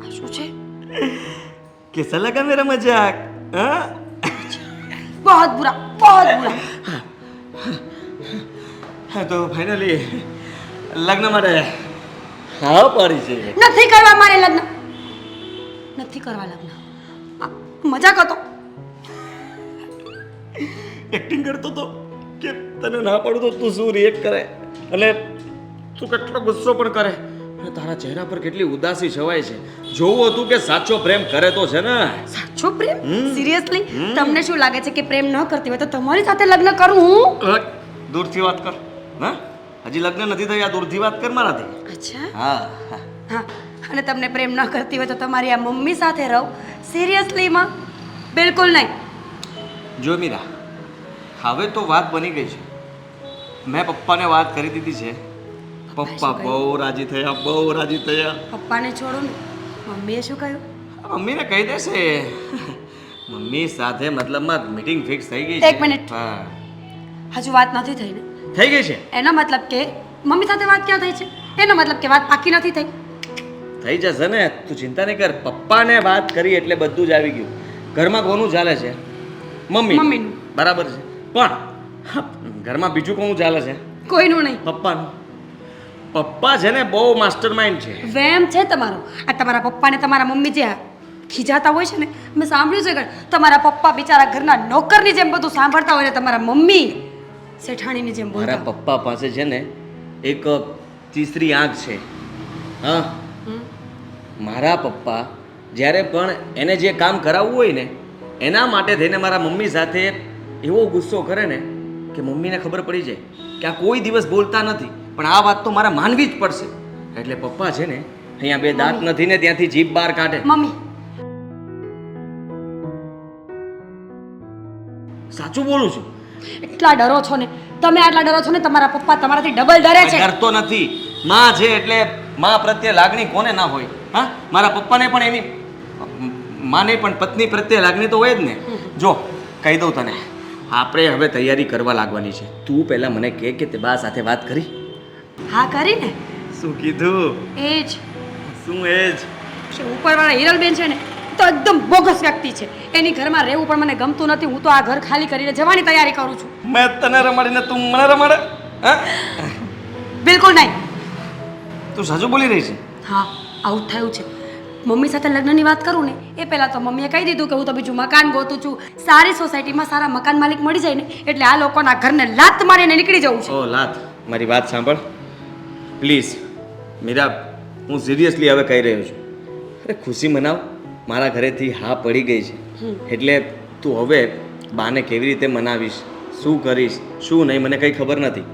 આ શું છે? कैसा लगा मेरा मजाक हाँ? બહુ બુરા, બહુ બુરા. હા તો ફાઇનલી લગ્ન માટે હા પાડી છે. નથી કરવા મારે લગ્ન. નથી કરવા લગ્ન. આ મજાક હતો. એક્ટિંગ કરતો તો કે તને ના પાડું તો તું શું રિએક્ટ કરે અને તું કેટલો ગુસ્સો પણ કરે અને તારા ચહેરા પર કેટલી ઉદાસી છવાય છે. જોવું હતું કે સાચો પ્રેમ કરે તો છે ને. સાચો પ્રેમ? સિરિયસલી? તમને શું લાગે છે કે પ્રેમ ન કરતી હોય તો તમારી સાથે લગ્ન કરું હું? દૂરથી વાત કર. હા હજી લગ્ન નથી થયા, દૂરથી વાત કર મારાથી. અચ્છા. હા હા, અને તમને પ્રેમ ન કરતી હોય તો તમારી આ મમ્મી સાથે રહો. સિરિયસલી માં? બિલકુલ નહીં. જો મીરા, હવે તો વાત બની ગઈ છે. મેં પપ્પાને વાત કરી દીધી છે. પપ્પા બહુ રાજી થયા, બહુ રાજી થયા. પપ્પાને છોડો ને, મમ્મીએ શું કહ્યું? મમ્મીને કહી દેશે. મમ્મી સાથે મતલબમાં મીટિંગ ફિક્સ થઈ ગઈ છે. એક મિનિટ. હા હજુ વાત નથી થઈ ને? થઈ ગઈ છે. એનો મતલબ કે મમ્મી સાથે વાત ક્યાં થઈ છે? એનો મતલબ કે વાત પાકી નથી થઈ. થઈ જશે ને, તું ચિંતા નહીં કર. પપ્પાને વાત કરી એટલે બધું જ આવી ગયું. ઘરમાં કોનું ચાલે છે? મમ્મીનું. બરાબર છે, પણ ઘરમાં બીજું કોનું ચાલે છે? કોઈનું નહીં. પપ્પાનું. પપ્પા છે ને બહુ માસ્ટર માઇન્ડ છે. વેમ છે તમારો. આ તમારા પપ્પાને તમારા મમ્મી જે ખીજાતા હોય છે ને, મેં સાંભળ્યું છે કે તમારા પપ્પા બિચારા ઘરના નોકરની જેમ બધું સાંભળતા હોય ને તમારા મમ્મી શેઠાણીની જેમ મારા બોલતા. પપ્પા પાસે છે ને એક તીસરી આંખ છે. હા, મારા પપ્પા જ્યારે પણ એને જે કામ કરાવવું હોય ને એના માટે થઈને મારા મમ્મી સાથે એવો ગુસ્સો કરે ને કે મમ્મીને ખબર પડી જાય કે આ કોઈ દિવસ બોલતા નથી, પણ આ વાત તો મારે માનવી જ પડશે. એટલે પપ્પા છે ને અહીંયા બે દાંત નથી ને ત્યાંથી જીભ બહાર કાઢે. મમ્મી, સાચું બોલું છું. એટલા ડરો છો ને તમે, આટલા ડરો છો ને તમારા પપ્પા તમારાથી ડબલ ડરે છે. કરતો નથી. માં છે એટલે માં પ્રત્યે લાગણી કોને ના હોય? હા, મારા પપ્પાને પણ એની માને પણ પત્ની પ્રત્યે લાગણી તો હોય જ ને. જો કહી દઉં તને, આપણે હવે તૈયારી કરવા લાગવાની છે. તું પહેલા મને કહે કે તે બા સાથે વાત કરી? હા કરીને. શું કીધું? એ જ શું એ જ? છે ઉપરવાળા હિરલબેન છે ને, તો એકદમ બોગસ વ્યક્તિ છે. એની ઘરમાં રહેવું પણ મને ગમતું નથી. હું તો આ ઘર ખાલી કરીને જવાની તૈયારી કરું છું. મેં તને રમાડીને તું મને રમાડે? હા, બિલકુલ નહીં. તું સાચું બોલી રહી છે? હા, આવું જ થયું છે. મમ્મી સાથે લગ્નની વાત કરું ને એ પહેલાં તો મમ્મીએ કહી દીધું કે હું તો બીજું મકાન ગોતું છું. સારી સોસાયટીમાં સારા મકાન માલિક મળી જાય ને એટલે આ લોકોના ઘરને લાત મારીને નીકળી જવું છે. ઓ લાત, મારી વાત સાંભળ પ્લીઝ. મીરા, હું સિરિયસલી હવે કહી રહ્યો છું. અરે ખુશી મનાવ. મારા ઘરેથી હા પડી ગઈ છે એટલે તું હવે બાને કેવી રીતે મનાવીશ, શું કરીશ, શું નહીં મને કંઈ ખબર નથી,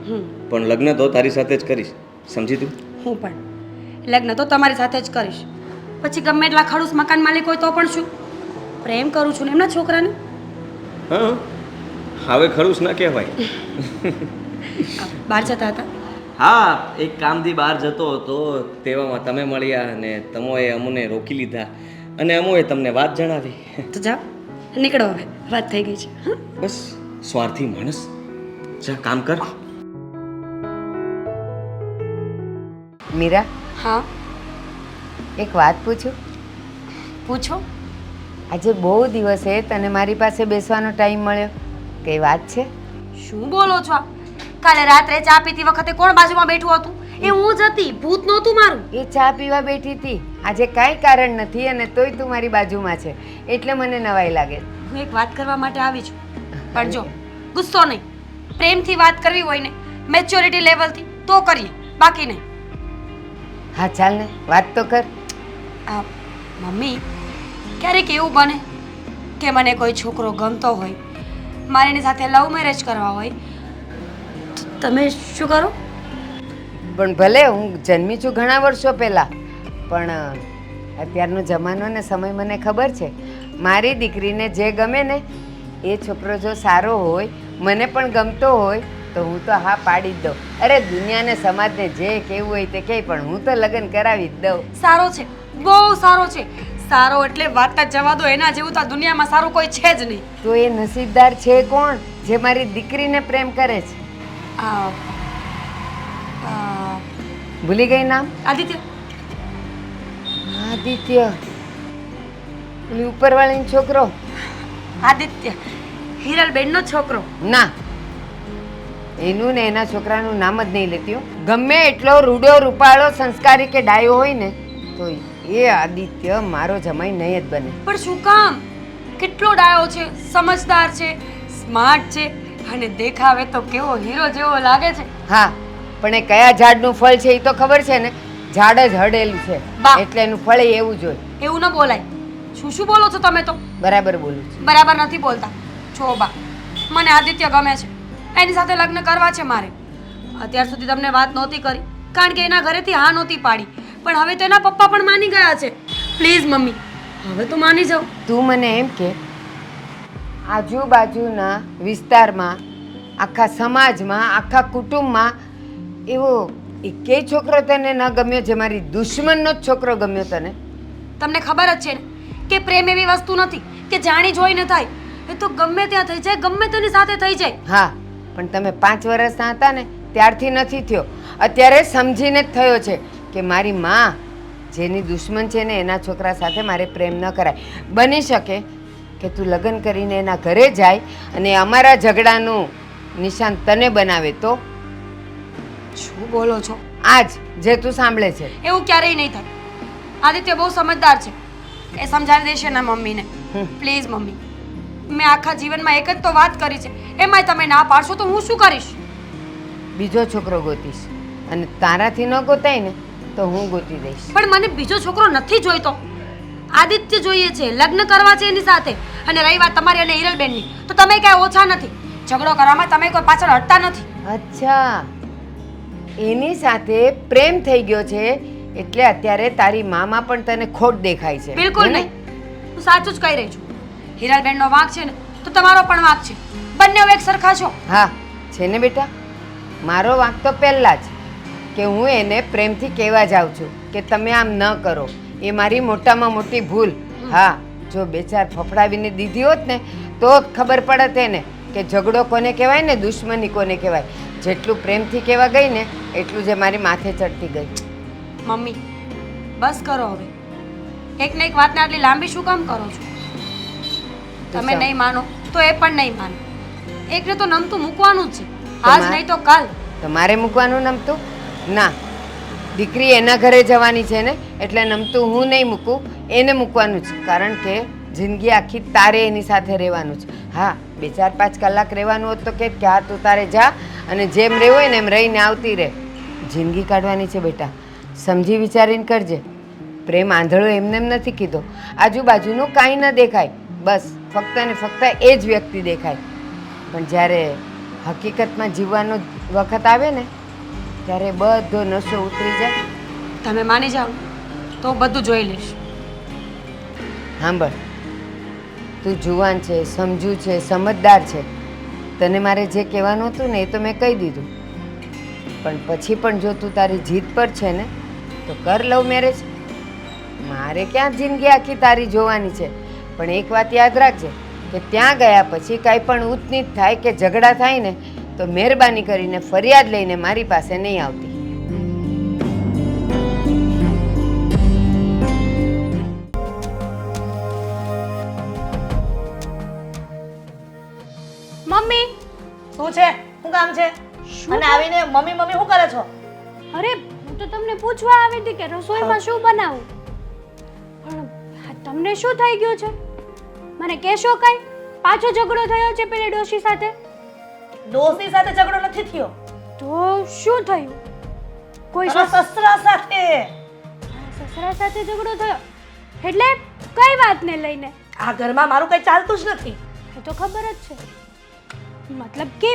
પણ લગ્ન તો તારી સાથે જ કરીશ. સમજી તું? હું પણ લગ્ન તો તમારી સાથે જ કરીશ. પછી ગમે એટલા ખડૂસ મકાન માલિક હોય તો પણ શું, પ્રેમ કરું છું ને એમના છોકરાને. હા, હવે ખરું ન કહેવાય. બહાર જતા હતા. હા, એક કામથી બહાર જતો હતો તેવામાં તમે મળ્યા અને તમોએ અમને રોકી લીધા અને અમોએ તમને વાત જણાવી. તો જાઓ, નીકળો હવે, વાત થઈ ગઈ છે. હા, બસ સ્વાર્થી માણસ. જા કામ કર. મીરા, હા, એક વાત પૂછું? પૂછો. આજે બહુ દિવસે તને મારી પાસે બેસવાનો ટાઈમ મળ્યો. કઈ વાત છે? શું બોલો છો? કાલે રાત્રે ચા પીતી વખતે કોણ બાજુમાં બેઠું હતું? એ હું જ હતી, ભૂત નહોતું મારું. એ ચા પીવા બેઠી હતી. આજે કાંઈ કારણ નથી અને તોય તું મારી બાજુમાં છે એટલે મને નવાઈ લાગે. હું એક વાત કરવા માટે આવી છું, પણ જો ગુસ્સો નહીં, પ્રેમથી વાત કરવી હોય ને મેચ્યોરિટી લેવલથી તો કરીએ, બાકી નહીં. હા ચાલ ને, વાત તો કર. આ મમ્મી, ક્યારેક એવું બને કે મને કોઈ છોકરો ગમતો હોય, મારે એની સાથે લવ મેરેજ કરવા હોય, તો તમે શું કરો? પણ ભલે હું જન્મી છું ઘણા વર્ષો પહેલાં, પણ અત્યારનો જમાનો ને સમય મને ખબર છે. મારી દીકરીને જે ગમે ને એ છોકરો જો સારો હોય, મને પણ ગમતો હોય તો હું તો હા પાડી જ દઉં. અરે દુનિયાને સમાજને જે કહેવું હોય તે કહે, પણ હું તો લગ્ન કરાવી જ દઉં. સારો છે, બહુ સારો છે. સારો એટલે વાત જ જવા દો, એના જેવું તો આ દુનિયામાં સારું કોઈ છે જ નહીં. તો એ નસીબદાર છે કોણ જે મારી દીકરીને પ્રેમ કરે છે? આ ભૂલી ગઈ નામ? આદિત્ય. આદિત્ય, પેલી ઉપરવાળીનો છોકરો? આદિત્ય હિરલબેનનો છોકરો. ના, એનું ને એના છોકરાનું નામ જ નહીં લેતી હો. ગમે એટલો રૂડો રૂપાળો સંસ્કારી કે ડાયો હોય ને તો એ આદિત્ય મારો જમાઈ નહીં જ બને. પણ શું કામ? કેટલો ડાયો છે, સમજદાર છે, સ્માર્ટ છે અને દેખાવે તો કેવો હીરો જેવો લાગે છે. હા, પણ એ કયા ઝાડનું ફળ છે એ તો ખબર છે ને? ઝાડ જ હડેલું છે બા. એટલે એનું ફળ એવું જ હોય. એવું ન બોલાય. શું બોલો છો તમે તો? બરાબર બોલું છું. બરાબર નથી બોલતા. છો બા, મને આદિત્ય ગમે છે, એની સાથે લગ્ન કરવા છે મારે. અત્યાર સુધી તમને વાત નહોતી કરી કારણ કે એના ઘરેથી હા નહોતી પાડી, પણ હવે તો એના પપ્પા પણ માની ગયા છે. પ્લીઝ મમ્મી, હવે તો માની જાઓ. તું મને એમ કે આજુબાજુના વિસ્તારમાં, આખા સમાજમાં, આખા કુટુંબમાં એવો એકેય છોકરો તને ન ગમ્યો જે મારી દુશ્મનનો જ છોકરો ગમ્યો તને? તમને ખબર જ છે ને કે પ્રેમ એવી વસ્તુ નથી કે જાણી જોઈને થાય. એ તો ગમે ત્યાં થઈ જાય, ગમે તેની સાથે થઈ જાય. હા, પણ તમે 5 વર્ષના હતા ને ત્યારથી નથી થયો. અત્યારે સમજીને જ થયો છે કે મારી માં જેની દુશ્મન છે ને એના છોકરા સાથે મારે પ્રેમ ન કરાય. બની શકે કે તું લગ્ન કરીને એના ઘરે જાય અને અમારા ઝઘડાનું નિશાન તને બનાવે તો? શું બોલો છો? આજ જે તું સાંભળે છે એવું ક્યારેય નહીં થાય. આદિત્ય બહુ સમજદાર છે, એ સમજાવી દેશે ના મમ્મીને. પ્લીઝ મમ્મી, મેં આખા જીવનમાં એક જ તો વાત કરી છે, એમાંય તમે ના પાડશો તો હું શું કરીશ? બીજો છોકરો ગોતીશ અને તારાથી ન ગોતાય ને તો હું ગોતી દઈશ. પણ મને બીજો છોકરો નથી જોઈતો, આદિત્ય જોઈએ છે, લગ્ન કરવા છે એની સાથે. અને રહી વાત તમારી અને હિરલબેનની, તો તમે કાંઈ ઓછા નથી. ઝઘડો કરવામાં તમે કોઈ પાછળ હટતા નથી. અચ્છા, એની સાથે પ્રેમ થઈ ગયો છે એટલે અત્યારે તારી મામાં પણ તને ખોટ દેખાય છે? બિલકુલ હે ને? નહીં, હું સાચું જ કહી રહી છું. હિરલબેનનો વાંક છે ને તો તમારો પણ વાંક છે. બંને એક સરખા છો. હા છે ને બેટા, મારો વાંક તો પહેલાં જ કે હું એને પ્રેમથી કહેવા જાઉં છું કે તમે આમ ન કરો. એ મારી મોટામાં મોટી ભૂલ. હા, જો 2-4 ફફડાવીને દીધી હોત ને તો ખબર પડત એને કે ઝઘડો કોને કહેવાય ને દુશ્મની કોને કહેવાય. જેટલું પ્રેમથી કહેવા ગઈ ને એટલું જે મારી માથે ચડતી ગઈ. મમ્મી બસ કરો હવે. એક ને એક વાતને આટલી લાંબી શું કામ કરો છો? તમે નહીં માનો તો એ પણ નહીં માનો. એકને તો નમતું મૂકવાનું જ છે, આજ નહીં તો કાલ. તમારે મૂકવાનું નમતું? ના, દીકરી એના ઘરે જવાની છે ને એટલે નમતું હું નહીં મૂકું, એને મૂકવાનું છે. કારણ કે જિંદગી આખી તારે એની સાથે રહેવાનું છે. હા, 2-4-5 કલાક રહેવાનું હોત તો કે હા તું તારે જા અને જેમ રહેવું હોય ને એમ રહીને આવતી રહે. જિંદગી કાઢવાની છે બેટા, સમજી વિચારીને કરજે. પ્રેમ આંધળો એમને એમ નથી કીધો. આજુબાજુનું કાંઈ ન દેખાય, બસ ફક્ત ને ફક્ત એ જ વ્યક્તિ દેખાય. પણ જ્યારે હકીકતમાં જીવવાનો વખત આવે ને ત્યારે બધો નશો ઉતરી જાય. તમે માની જાઓ તો બધું જોઈ લઈશ. સાંભળ, તું જુવાન છે, સમજુ છે, સમજદાર છે. તને મારે જે કહેવાનું હતું ને એ તો મેં કહી દીધું. પણ પછી પણ જો તું તારી જીદ પર છે ને તો કર લવ મેરેજ. મારે ક્યાં જિંદગી આખી તારી જોવાની છે. પણ એક વાત યાદ રાખજે કે ત્યાં ગયા પછી કાંઈ પણ ઊંચ નીચ થાય કે ઝઘડા થાય ને તો મહેરબાની કરીને ફરિયાદ લઈને મારી પાસે નહીં આવતી. મમ્મી, શું છે? શું કામ છે? અને આવીને મમ્મી મમ્મી શું કરે છો? અરે હું તો તમને પૂછવા આવી હતી કે રસોઈમાં શું બનાવું. પણ આ તમને શું થઈ ગયું છે? મને કહેશો કઈ? પાછો ઝઘડો થયો છે પેલી ડોશી સાથે? ડોસી સાથે ઝઘડો નથી થયો. તો શું થયું? કોઈ તારા સસરા સાથે. સસરા સાથે ઝઘડો થયો એટલે કઈ વાતને લઈને? આ ઘરમાં મારું કઈ ચાલતું જ નથી. એ તો ખબર જ છે. મતલબ કે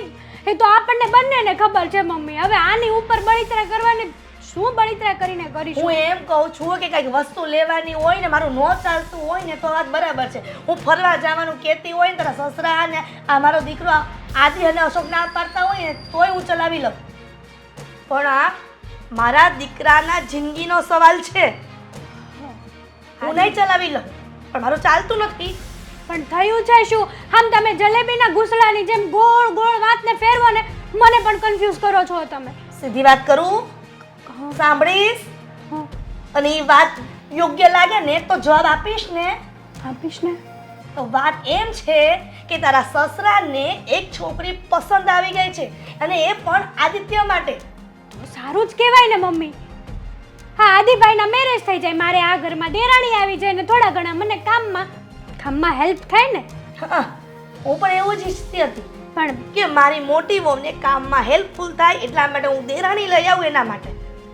એ તો આપણને બંનેને ખબર છે મમ્મી. હવે આની ઉપર બળિતરા કરવાની શું બળિતરા કરીને કરીશું? હું એમ કહું છું કે કઈક વસ્તુ લેવાની હોય ને મારું નો ચાલતું હોય ને તો વાત બરાબર છે. હું ફરવા જવાનું કહેતી હોય ને તારા સસરા ને આ મારો દીકરો આદિ અને અશોક ના પાડતા હોય ને તોય હું ચલાવી લઉં. પણ આ મારા દીકરાના જિંદગીનો સવાલ છે. હું નહીં ચલાવી લઉં પણ મારું ચાલતું નથી પણ થયું છે શું? આમ તમે જલેબીના ઘૂસડાની જેમ ગોળ ગોળ વાતને ફેરવો ને મને પણ કન્ફ્યુઝ કરો છો તમે. સીધી વાત કરું, સાંભળીશ અને એ વાત યોગ્ય લાગે ને તો જવાબ આપીશ ને. આપીશ ને? તો વાત એમ છે કે તારા સસરાને એક છોકરી પસંદ આવી ગઈ છે અને એ પણ આદિત્ય માટે. તો સારું જ કહેવાય ને મમ્મી. હા, આદિભાઈના મેરેજ થઈ જાય, મારે આ ઘરમાં દેરાણી આવી જાય ને થોડા ઘણા મને કામમાં હેલ્પ થાય ને. હા, હું પણ એવું જ ઈચ્છતી હતી પણ કે મારી મોટી વહુને કામમાં હેલ્પફુલ થાય એટલા માટે હું દેરાણી લઈ આવું એના માટે.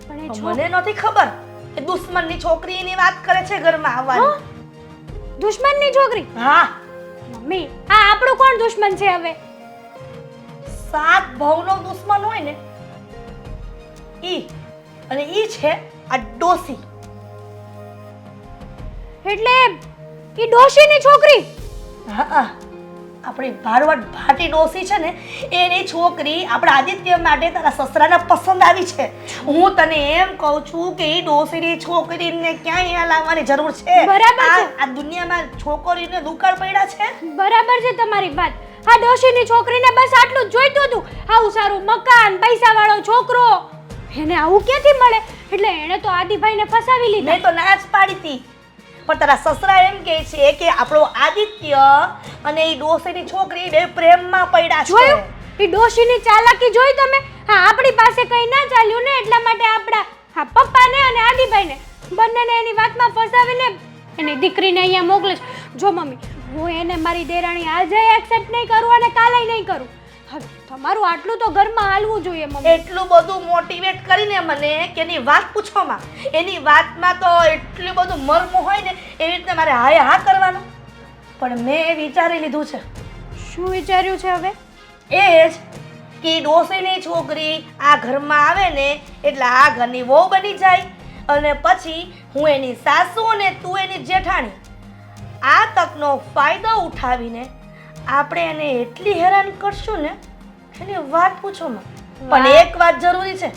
પણ એ પણ મને નથી ખબર કે દુશ્મનની છોકરીની વાત કરે છે ઘરમાં આવવાની. દુશ્મનની છોકરી? હા, મમ્મી, આ આપણું કોણ દુશ્મન છે હવે? 7 ભાવનો દુશ્મન હોય ને ઈ, અને ઈ છે આ ડોસી. એટલે ઈ ડોશીની છોકરી? હા, આપણી ભારવટ ભાટી ડોસી છે ને એની છોકરી આપણા આદિત્ય માટે તારા સસરાને પસંદ આવી છે. હું તને એમ કહું છું કે એ ડોસીની છોકરીને ક્યાં અહીંયા લાવવાની જરૂર છે? બરાબર છે. આ દુનિયામાં છોકરીને દુકાળ પડ્યા છે. બરાબર છે તમારી વાત. આ ડોશીની છોકરીને બસ આટલું જ જોઈતું હતું, આવું સારું મકાન, પૈસાવાળો છોકરો. એને આવું ક્યાંથી મળે? એટલે એણે તો આદિભાઈને ફસાવી લીધા. મેં તો ના જ પાડી હતી, પણ તારા સસરા એમ કહે છે કે આપણો આદિત્ય અને એ ડોસીની છોકરી બે પ્રેમમાં પડ્યા છે. જોયું? ઈ ડોશીની ચાલાકી જોઈ તમે? હા, આપણી પાસે કંઈ ના ચાલ્યું ને એટલા માટે આપણા પપ્પાને અને આદિભાઈને બંનેને એની વાતમાં ફસાવીને એની દીકરીને અહીંયા મોકલે છે. જો મમ્મી, હું એને મારી દેરાણી આજે એક્સેપ્ટ નહીં કરું અને કાલે નહીં કરું. હવે તમારું આટલું તો ઘરમાં હાલવું જોઈએ મમ્મી. એટલું બધું મોટિવેટ કરીને મને કે એની વાત પૂછોમાં, એની વાતમાં તો એટલું બધું મર્મ હોય ને એવી રીતે મારે હાય હા કરવાનું. પણ મેં એ વિચારી લીધું છે. શું વિચાર્યું છે હવે? એ જ કે ડોસીની છોકરી આ ઘરમાં આવે ને એટલે આ ઘરની વહુ બની જાય અને પછી હું એની સાસુ અને તું એની જેઠાણી. આ તકનો ફાયદો ઉઠાવીને આપણે એને એટલી હેરાન કરશું ને એની વાત પૂછોમાં. પણ એક વાત જરૂરી છે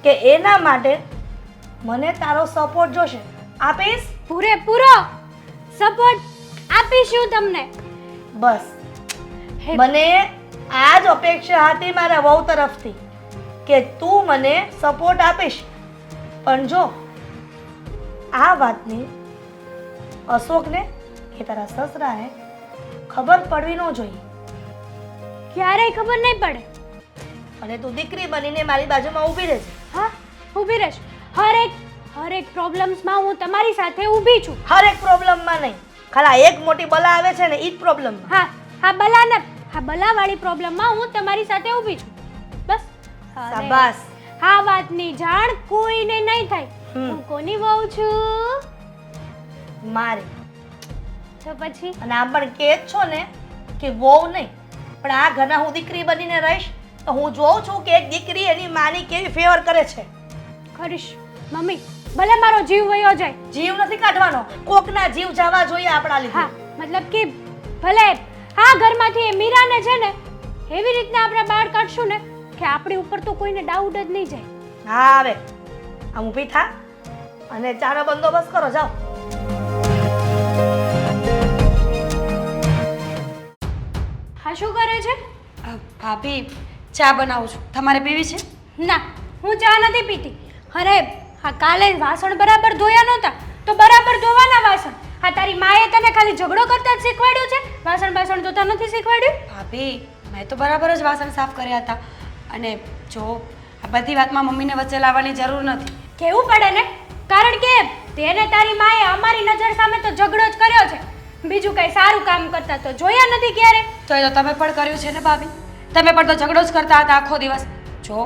કે એના માટે મને તારો સપોર્ટ જોશે. આપીશ? પૂરેપૂરો સપોર્ટ આપીશું તમને. બસ મને આ જ અપેક્ષા હતી મારા વહુ તરફથી કે તું મને સપોર્ટ આપીશ. પણ જો આ વાતની અશોકને કે તારા સસરાને ખબર પડવી ન જોઈએ. ક્યારેય ખબર નહીં પડે. અને તું દીકરી બનીને મારી બાજુમાં ઊભી રહેજે. હા, ઊભી રહેશ. હરેક પ્રોબ્લેમ્સમાં હું તમારી સાથે ઊભી છું. હરેક પ્રોબ્લેમમાં નહીં, ખાલી એક મોટી બલા આવે છે ને એ જ પ્રોબ્લેમમાં. હા, બલાવાળી પ્રોબ્લેમમાં હું તમારી સાથે ઊભી છું. બસ. અરે, શાબાશ. આ વાતની જાણ કોઈને નહીં થાય. હમ. હું કોની વહુ છું? મારી. તો પછી અને આમ પણ કહે જ છો ને કે વહુ નહીં પણ આ ઘરના હું દીકરી બનીને રહીશ તો હું જોઉં છું કે એક દીકરી એની માની કેવી ફેવર કરે છે. કરીશ મમ્મી, ભલે મારો જીવ વયો જાય. જીવ નથી કાઢવાનો, કોકના જીવ જવા જોઈએ આપણા લીધે. હા, મતલબ કે ભલે આ ઘરમાંથી એ મીરાને છે ને એવી રીતના આપણે બહાર કાઢશું ને કે આપણી ઉપર તો કોઈને ડાઉટ જ નહીં જાય. હા, હવે આમ ઊભી થા અને ચાનો બંદોબસ્ત કરો. જાઓ. હા, શું કરે છે? ભાભી ચા બનાવું છું, તમારે પીવી છે? ના, હું ચા નથી પીતી. અરે હા, કાલે વાસણ બરાબર ધોયા નહોતા તો બરાબર ધોવાના વાસણ. હા, તારી માએ તને ખાલી ઝઘડો કરતા જ શીખવાડ્યું છે, વાસણ ધોતા નથી શીખવાડ્યું. ભાભી મેં તો બરાબર જ વાસણ સાફ કર્યા હતા. અને જો આ બધી વાતમાં મમ્મીને વચ્ચે લાવવાની જરૂર નથી. કેવું પડે ને, કારણ કે તેને તારી માએ અમારી નજર સામે તો ઝઘડો જ કર્યો છે. બીજું કઈ સારું કામ કરતા તો જોયા નથી ક્યારે. તો એ તો તમે પણ કર્યું છે ને ભાભી, તમે પણ તો ઝઘડો જ કરતા હતા આખો દિવસ. જો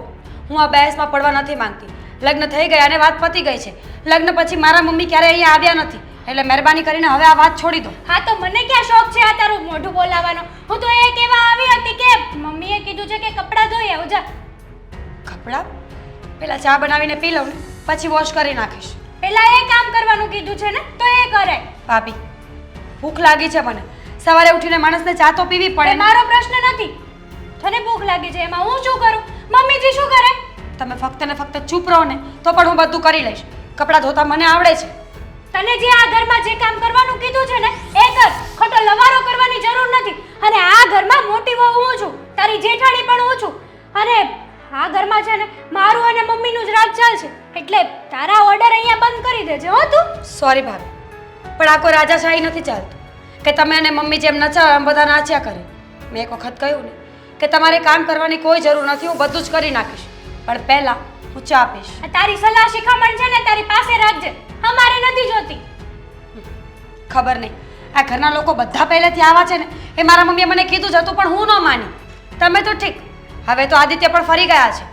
હું આ બહેસમાં પડવા નથી માંગતી. લગ્ન થઈ ગયા અને વાત પતી ગઈ છે. લગ્ન પછી મારા મમ્મી ક્યારેય અહીંયા આવ્યા નથી, એટલે મહેરબાની કરીને હવે આ વાત છોડી દો. હા, તો મને ક્યાં શોખ છે આ તારું મોઢું બોલાવવાનો? હું તો એ કહેવા આવી હતી કે મમ્મીએ કીધું છે કે કપડાં ધોઈ આવ. જા. કપડાં પેલા ચા બનાવીને પી લઉં ને પછી વોશ કરી નાખીશ. પેલા એ કામ કરવાનું કીધું છે ને તો એ કરે. ભાભી ભૂખ લાગી છે મને, સવારે ઉઠીને માણસને ચા તો પીવી પડે એ ને. મારો પ્રશ્ન નથી. તને ભૂખ લાગી છે એમાં હું શું કરું? મમ્મીજી શું કરે? તમે ફક્ત ને ફક્ત ચૂપ રહો ને તો પણ હું બધું કરી લઈશ. કપડાં ધોતા મને આવડે છે. તને જે આ ઘરમાં જે કામ કરવાનું કીધું છે ને એ કર. ખોટું ખોટો લવારો કરવાની જરૂર નથી. અને આ ઘરમાં મોટી વહુ હું છું, તારી જેઠાણી પણ હું છું. અને આ ઘરમાં છે ને મારું અને મમ્મીનું જ રાજ ચાલશે. એટલે તારા ઓર્ડર અહીંયા બંધ કરી દેજે હો તું. સોરી ભાભી, પણ આ કોઈ રાજાશાહી નથી ચાલતું કે તમે અને મમ્મી જેમ નચાવો એમ બધા નાચ્યા કરે. મેં એક વખત કહ્યું ને કે તમારે કામ કરવાની કોઈ જરૂર નથી, હું બધું જ કરી નાખીશ, પણ પહેલાં હું ચા પીશ. આ તારી સલાહ શિખામણ છે ને તારી પાસે રાખજે, અમારે નથી જોતી. ખબર નહીં આ ઘરના લોકો બધા પહેલેથી આવા છે ને એ મારા મમ્મીએ મને કીધું જ હતું, પણ હું ન માની. તમે તો ઠીક, હવે તો આદિત્ય પણ ફરી ગયા છે.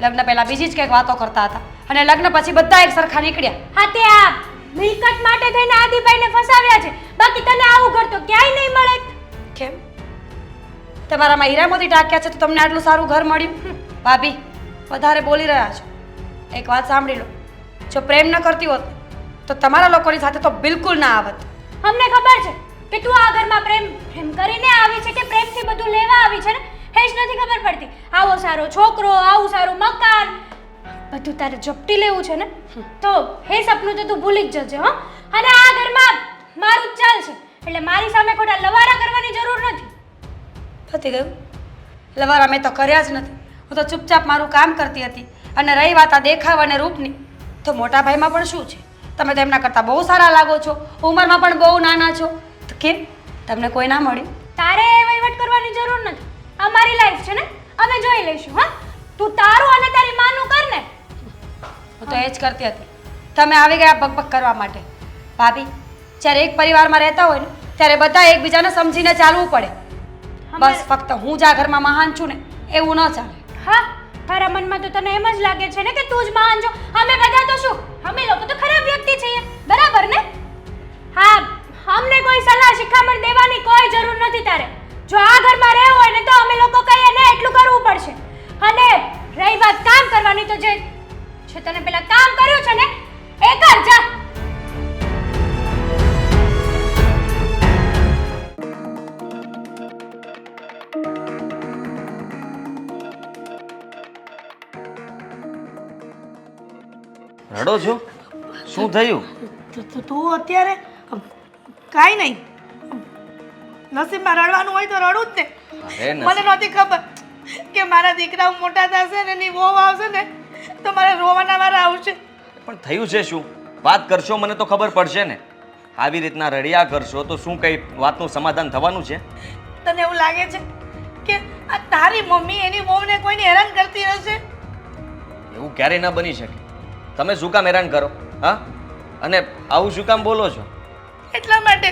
લગ્ન પહેલાં બીજી જ કંઈક વાતો કરતા હતા અને લગ્ન પછી બધા એક સરખા નીકળ્યા. હા તે આ મિલકત માટે થઈને આદિભાઈને ફસાવ્યા છે, બાકી તને આવું ઘર તો ક્યાંય નહીં મળે. કેમ તમારામાં હીરા મોતી ટાંક્યા છે તો તમને આટલું સારું ઘર મળ્યું? ભાભી વધારે બોલી રહ્યા છો. એક વાત સાંભળી લો, જો પ્રેમ ન કરતી હોત તો તમારા લોકોની સાથે તો બિલકુલ ના આવત. અમને ખબર છે કે તું આ ઘરમાં પ્રેમ કરીને આવી છે કે પ્રેમથી બધું લેવા આવી છે ને, એ જ નથી ખબર પડતી. આવો સારો છોકરો, આવું સારું મકાન, બધું તારે ઝપટી લેવું છે ને, તો એ સપનું તો તું ભૂલી જ જજે હો. અને આ ઘરમાં મારું જ ચાલશે, એટલે મારી સામે ખોટા લવારા કરવાની જરૂર નથી. પતી ગયું? લવારા મેં તો કર્યા જ નથી. હું તો ચૂપચાપ મારું કામ કરતી હતી. અને રહી વાત આ દેખાવ અને રૂપની, તો મોટા ભાઈમાં પણ શું છે? તમે તો એમના કરતાં બહુ સારા લાગો છો, ઉંમરમાં પણ બહુ નાના છો, તો કેમ તમને કોઈ ના મળ્યું? તારે એ વહીવટ કરવાની જરૂર નથી. અમારી લાઈફ છે ને, અમે જોઈ લઈશું. હા, તું તારું અને તારી માનું કર ને. હું તો એ જ કરતી હતી. તમે આવી ગયા બકબક કરવા માટે. ભાભી, જ્યારે એક પરિવારમાં રહેતા હોય ને ત્યારે બધા એકબીજાને સમજીને ચાલવું પડે. બસ ફક્ત હું જ આ ઘરમાં મહાન છું ને એવું ન ચાલે. હા, તારા મનમાં તો તને એમ જ લાગે છે ને કે તું જ મહાન છો. અમે બધા તો શું, અમે લોકો તો ખરાબ વ્યક્તિ છીએ, બરાબર ને? હા, અમને કોઈ સલાહ શિખામણ દેવાની કોઈ જરૂર નથી તારે. જો આ ઘરમાં રહેવું હોય ને તો અમે લોકો કહીએ ને એટલું કરવું પડશે. અને રહી વાત કામ કરવાની, તો જે તને પેલા કામ કર્યું છે ને એ કર જા. રડો છો? શું થયું? તું અત્યારે કાંઈ નહીં, નસીબમાં રડવાનું હોય તો રડું જ ને. અરે મને નહોતી ખબર કે મારા દીકરાઓ મોટા થશે ને એની વહુ આવશે ને તો મારે રોવાના વારા આવશે. પણ થયું છે શું? વાત કરશો મને તો ખબર પડશે ને. આવી રીતના રડ્યા કરશો તો શું કઈ વાતનું સમાધાન થવાનું છે? તને એવું લાગે છે કે આ તારી મમ્મી એની વહુને કોઈને હેરાન કરતી હશે? એવું ક્યારેય ના બની શકે. તમે શું કામ હેરાન કરો? હા, અને આવું શું કામ બોલો છો? એટલા માટે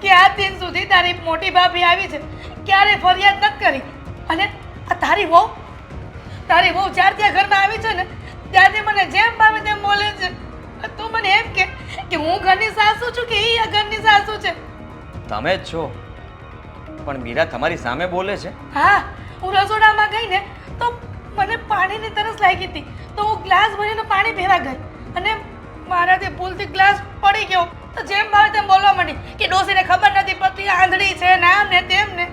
કે આ દિન સુધી તારી મોટી ભાભી આવી છે, ક્યારે ફરિયાદ નથી કરી. અને આ તારી વહુ જ્યારથી આ ઘરમાં આવી છે ને ત્યારથી મને જેમ ભાવે તેમ બોલે છે. તું મને એમ કે હું ઘરની સાસુ છું કે એ આ ઘરની સાસુ છે? તમે જ છો. પણ મીરા તમારી સામે બોલે છે. હા, હું રસોડામાં ગઈ ને તો મને પાણીની તરસ લાગી હતી, તો હું ગ્લાસ ભરીને પાણી પીવા ગઈ અને મારાથી ભૂલથી ગ્લાસ પડી ગયો. તો જેમ ભાવે તેમ બોલવા માંડી કે ડોસીને ખબર નથી પડતી, આંધળી છે ને આમ ને તેમ ને.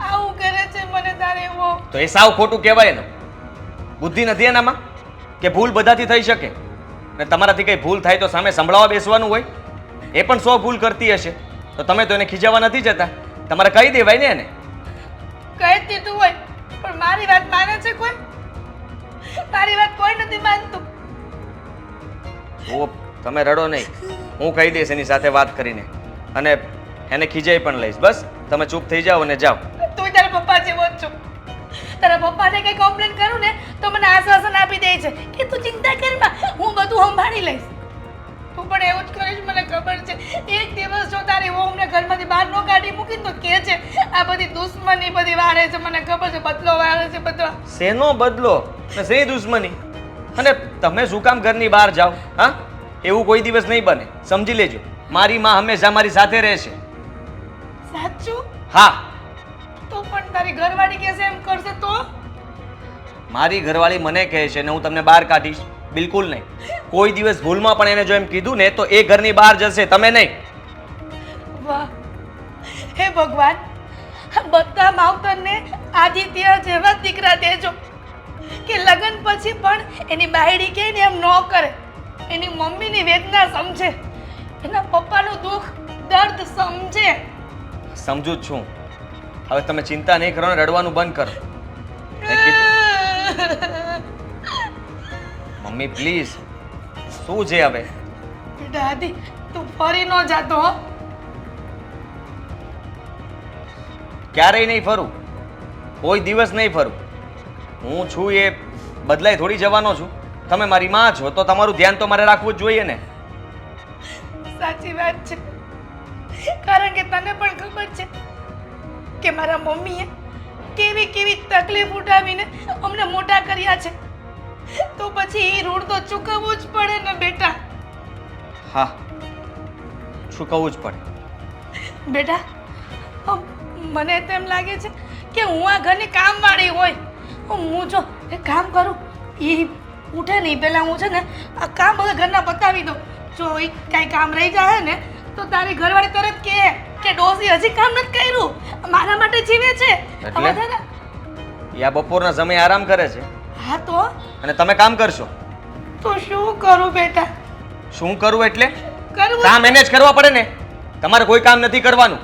આવું કરે છે મને તારે એવો. તો એ સાવ ખોટું કહેવાય ને. બુદ્ધિ નથી એનામાં કે ભૂલ બધાથી થઈ શકે ને તમારાથી કઈ ભૂલ થાય તો સામે સંભળાવવા બેસવાનું હોય. એ પણ 100 ભૂલ કરતી હશે તો તમે તો એને ખીજાવા નથી જતા. તમારે કહી દેવાય ને એને. કહી દીધું હોય પણ મારી વાત માને છે કોઈ? મારી વાત કોઈ નથી માનતું. ઓ તમે રડો નહીં, હું કહી દઈશ એની સાથે વાત કરીને અને એને ખીજાઈ પણ લઈશ. બસ તમે ચૂપ થઈ જાઓ અને જાઓ. તું તારા પપ્પા જેવો જ છો. તારા પપ્પાને કઈ કમ્પ્લેન કરું ને તો મને આશ્વાસન આપી દે છે કે તું ચિંતા કર માં, હું બધું સંભાળી લઈશ. તું પણ એવું જ કરીશ મને ખબર છે. એક દિવસ જો તારી વહુને ઘરમાંથી બહાર ન કાઢી મૂકી તો કે છે આ બધી દુશ્મની બધી વાળે છે, મને ખબર છે, બદલો વાળે છે બધો. શેનો બદલો ને શેની દુશ્મની? અને તમે શું કામ ઘરની બહાર જાઓ? હા, એવું કોઈ દિવસ નહીં બને, સમજી લેજો. મારી માં હંમેશા મારી સાથે રહેશે. સાચું? હા. તો પણ તારી ઘરવાળી કહેશે એમ કરશે તો? મારી ઘરવાળી મને કહે છે ને હું તમને બહાર કાઢીશ? બિલકુલ નહીં. કોઈ દિવસ ભૂલમાં પણ એને જો એમ કીધું ને તો એ ઘરની બહાર જશે, તમે નહીં. વાહ, હે ભગવાન, બધા માવતરને આદિત્ય જેવા જ દીકરા દેજો કે લગ્ન પછી પણ એની બાયડી કે ને એમ ન કરે, એની મમ્મીની વેદના સમજે, એના પપ્પાનું દુઃખ દર્દ સમજે. સમજુ જ છું. હવે તમે ચિંતા નહીં કરો ને રડવાનું બંધ કરો. મેં કીધું. મમ્મી પ્લીઝ, શું છે હવે? બેટા આદિ તું ફરી ન જાતો હો. ક્યારેય નહીં ફરું, કોઈ દિવસ નહીં ફરું. હું છું એ બદલાઈ થોડી જવાનો છું. તમે મારી માં છો તો તમારું ધ્યાન તો મારે રાખવું જ જોઈએ ને. સાચી વાત છે, કારણ કે તને પણ ખબર છે કે મારા મમ્મીએ કેવી કેવી તકલીફ ઉઠાવીને અમને મોટા કર્યા છે, તો પછી એ ઋણ તો ચૂકવવું જ પડે ને બેટા. હા, ચૂકવવું જ પડે. બેટા મને તેમ લાગે છે કે હું આ ઘરની કામવાળી હોય, હું જો એ કામ કરું, એ ઉઠે નહીં પહેલાં હું છે ને આ કામ બધા ઘરના પતાવી દઉં. જો એ કાંઈ કામ રહી જાય ને તો તારી ઘરવાળી તરત કે ડોસી હજી કામ નથી કર્યું, મારા માટે જીવે છે. એટલે? હવે છે ને, એ આ બપોરના સમયે આરામ કરે છે હા તો અને તમે કામ કરશો. તો શું કરું બેટા? શું કરવું એટલે? કરવું કામ એને જ કરવા પડે ને, તમારે કોઈ કામ નથી કરવાનું.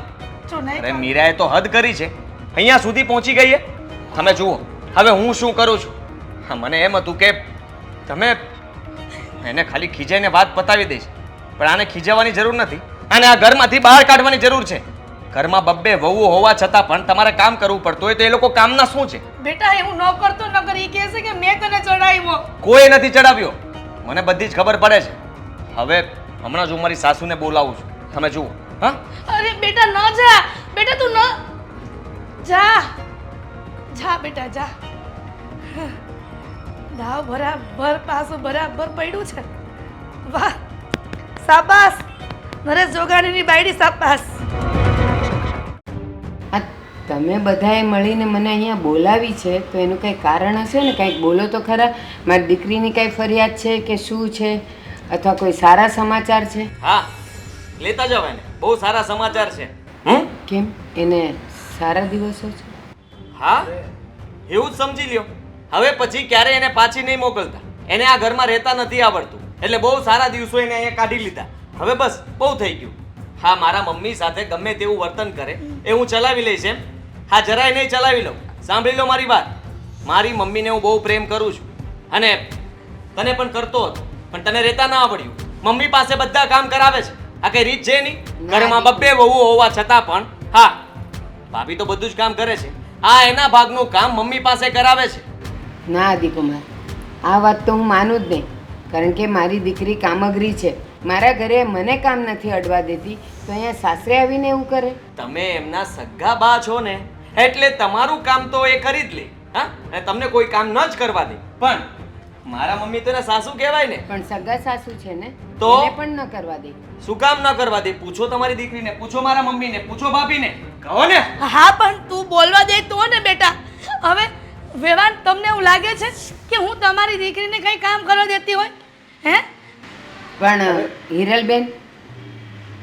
જો નહીં અરે કરું. મીરાએ તો હદ કરી છે, અહીંયા સુધી પહોંચી ગઈ છે. તમે જુઓ હવે હું શું કરું છું. હા, મને એમ હતું કે તમે એને ખાલી ખીજાઈને વાત પતાવી દઈશ, પણ આને ખીજાવવાની જરૂર નથી. આને આ ઘરમાંથી બહાર કાઢવાની જરૂર છે. ઘરમાં બબ્બે વહુઓ હોવા છતાં પણ તમારે કામ કરવું પડતું હોય તો એ લોકો કામના શું છે? બેટા એવું ન કરતો ન કરી, એ કહેશે કે મેં તને ચડાવ્યો. કોઈ નથી ચડાવ્યો, મને બધી જ ખબર પડે છે. હવે હમણાં જ હું મારી સાસુને બોલાવું છું, તમે જુઓ. હા, અરે બેટા ન જા, બેટા તું ન જા, જા બેટા જા. દાવ બરાબર પાછું બરાબર પડ્યું છે. વાહ, શાબાશ નરેશ જોગાણીની બાયડી, શાબાશ. આ તમે બધાએ મળીને મને અહીંયા બોલાવી છે તો એનું કંઈ કારણ હશે ને? કંઈક બોલો તો ખરા. મારી દીકરીની કાંઈ ફરિયાદ છે કે શું છે, અથવા કોઈ સારા સમાચાર છે? હા, લેતા જાવ એને, બહુ સારા સમાચાર છે. કેમ, એને સારા દિવસો છે? હા, એવું જ સમજી લ્યો. હવે પછી ક્યારે એને પાછી નહીં મોકલતા. એને આ ઘરમાં રહેતા નથી આવડતું, એટલે બહુ સારા દિવસો એને અહીંયા કાઢી લીધા. હવે બસ બહુ થઈ ગયું. હા, મારા મમ્મી સાથે ગમે તેવું વર્તન કરે એ હું ચલાવી લઈશ એમ? હા, જરાય નહીં ચલાવી લઉં. સાંભળી લો મારી વાત. મારી મમ્મીને હું બહુ પ્રેમ કરું છું અને તને પણ કરતો હતો, પણ તને રહેતા ના આવડ્યું. મમ્મી પાસે બધા કામ કરાવે છે. આ કઈ રીત છે નહીં? ઘરમાં બબ્બે વહુઓ હોવા છતાં પણ. હા, ભાભી તો બધું જ કામ કરે છે. આ એના ભાગનું કામ મમ્મી પાસે કરાવે છે. ના આદિકુમાર, આ વાત તો હું માનું જ નહીં, કારણ કે મારી દીકરી કામગરી છે. મારા ઘરે મને કામ નથી અડવા દેતી, તો અહીંયા સાસરે આવીને એવું કરે? તમે એમના સગા બા છો ને, એટલે તમારું કામ તો એ કરી જ લે. હા, અને તમને કોઈ કામ ન જ કરવા દે. પણ મારા મમ્મી તો એને સાસુ કહેવાય ને. પણ સગા સાસુ છે ને, તો? એને પણ ન કરવા દે. શું કામ ન કરવા દે? પૂછો તમારી દીકરીને, પૂછો મારા મમ્મીને, પૂછો ભાભીને, કહો ને. હા પણ તું બોલવા દે તો ને બેટા. હવે વેવાન, તમને એવું લાગે છે કે હું તમારી દીકરીને કંઈ કામ કરવા દેતી હોય? હે? પણ હિરલબેન,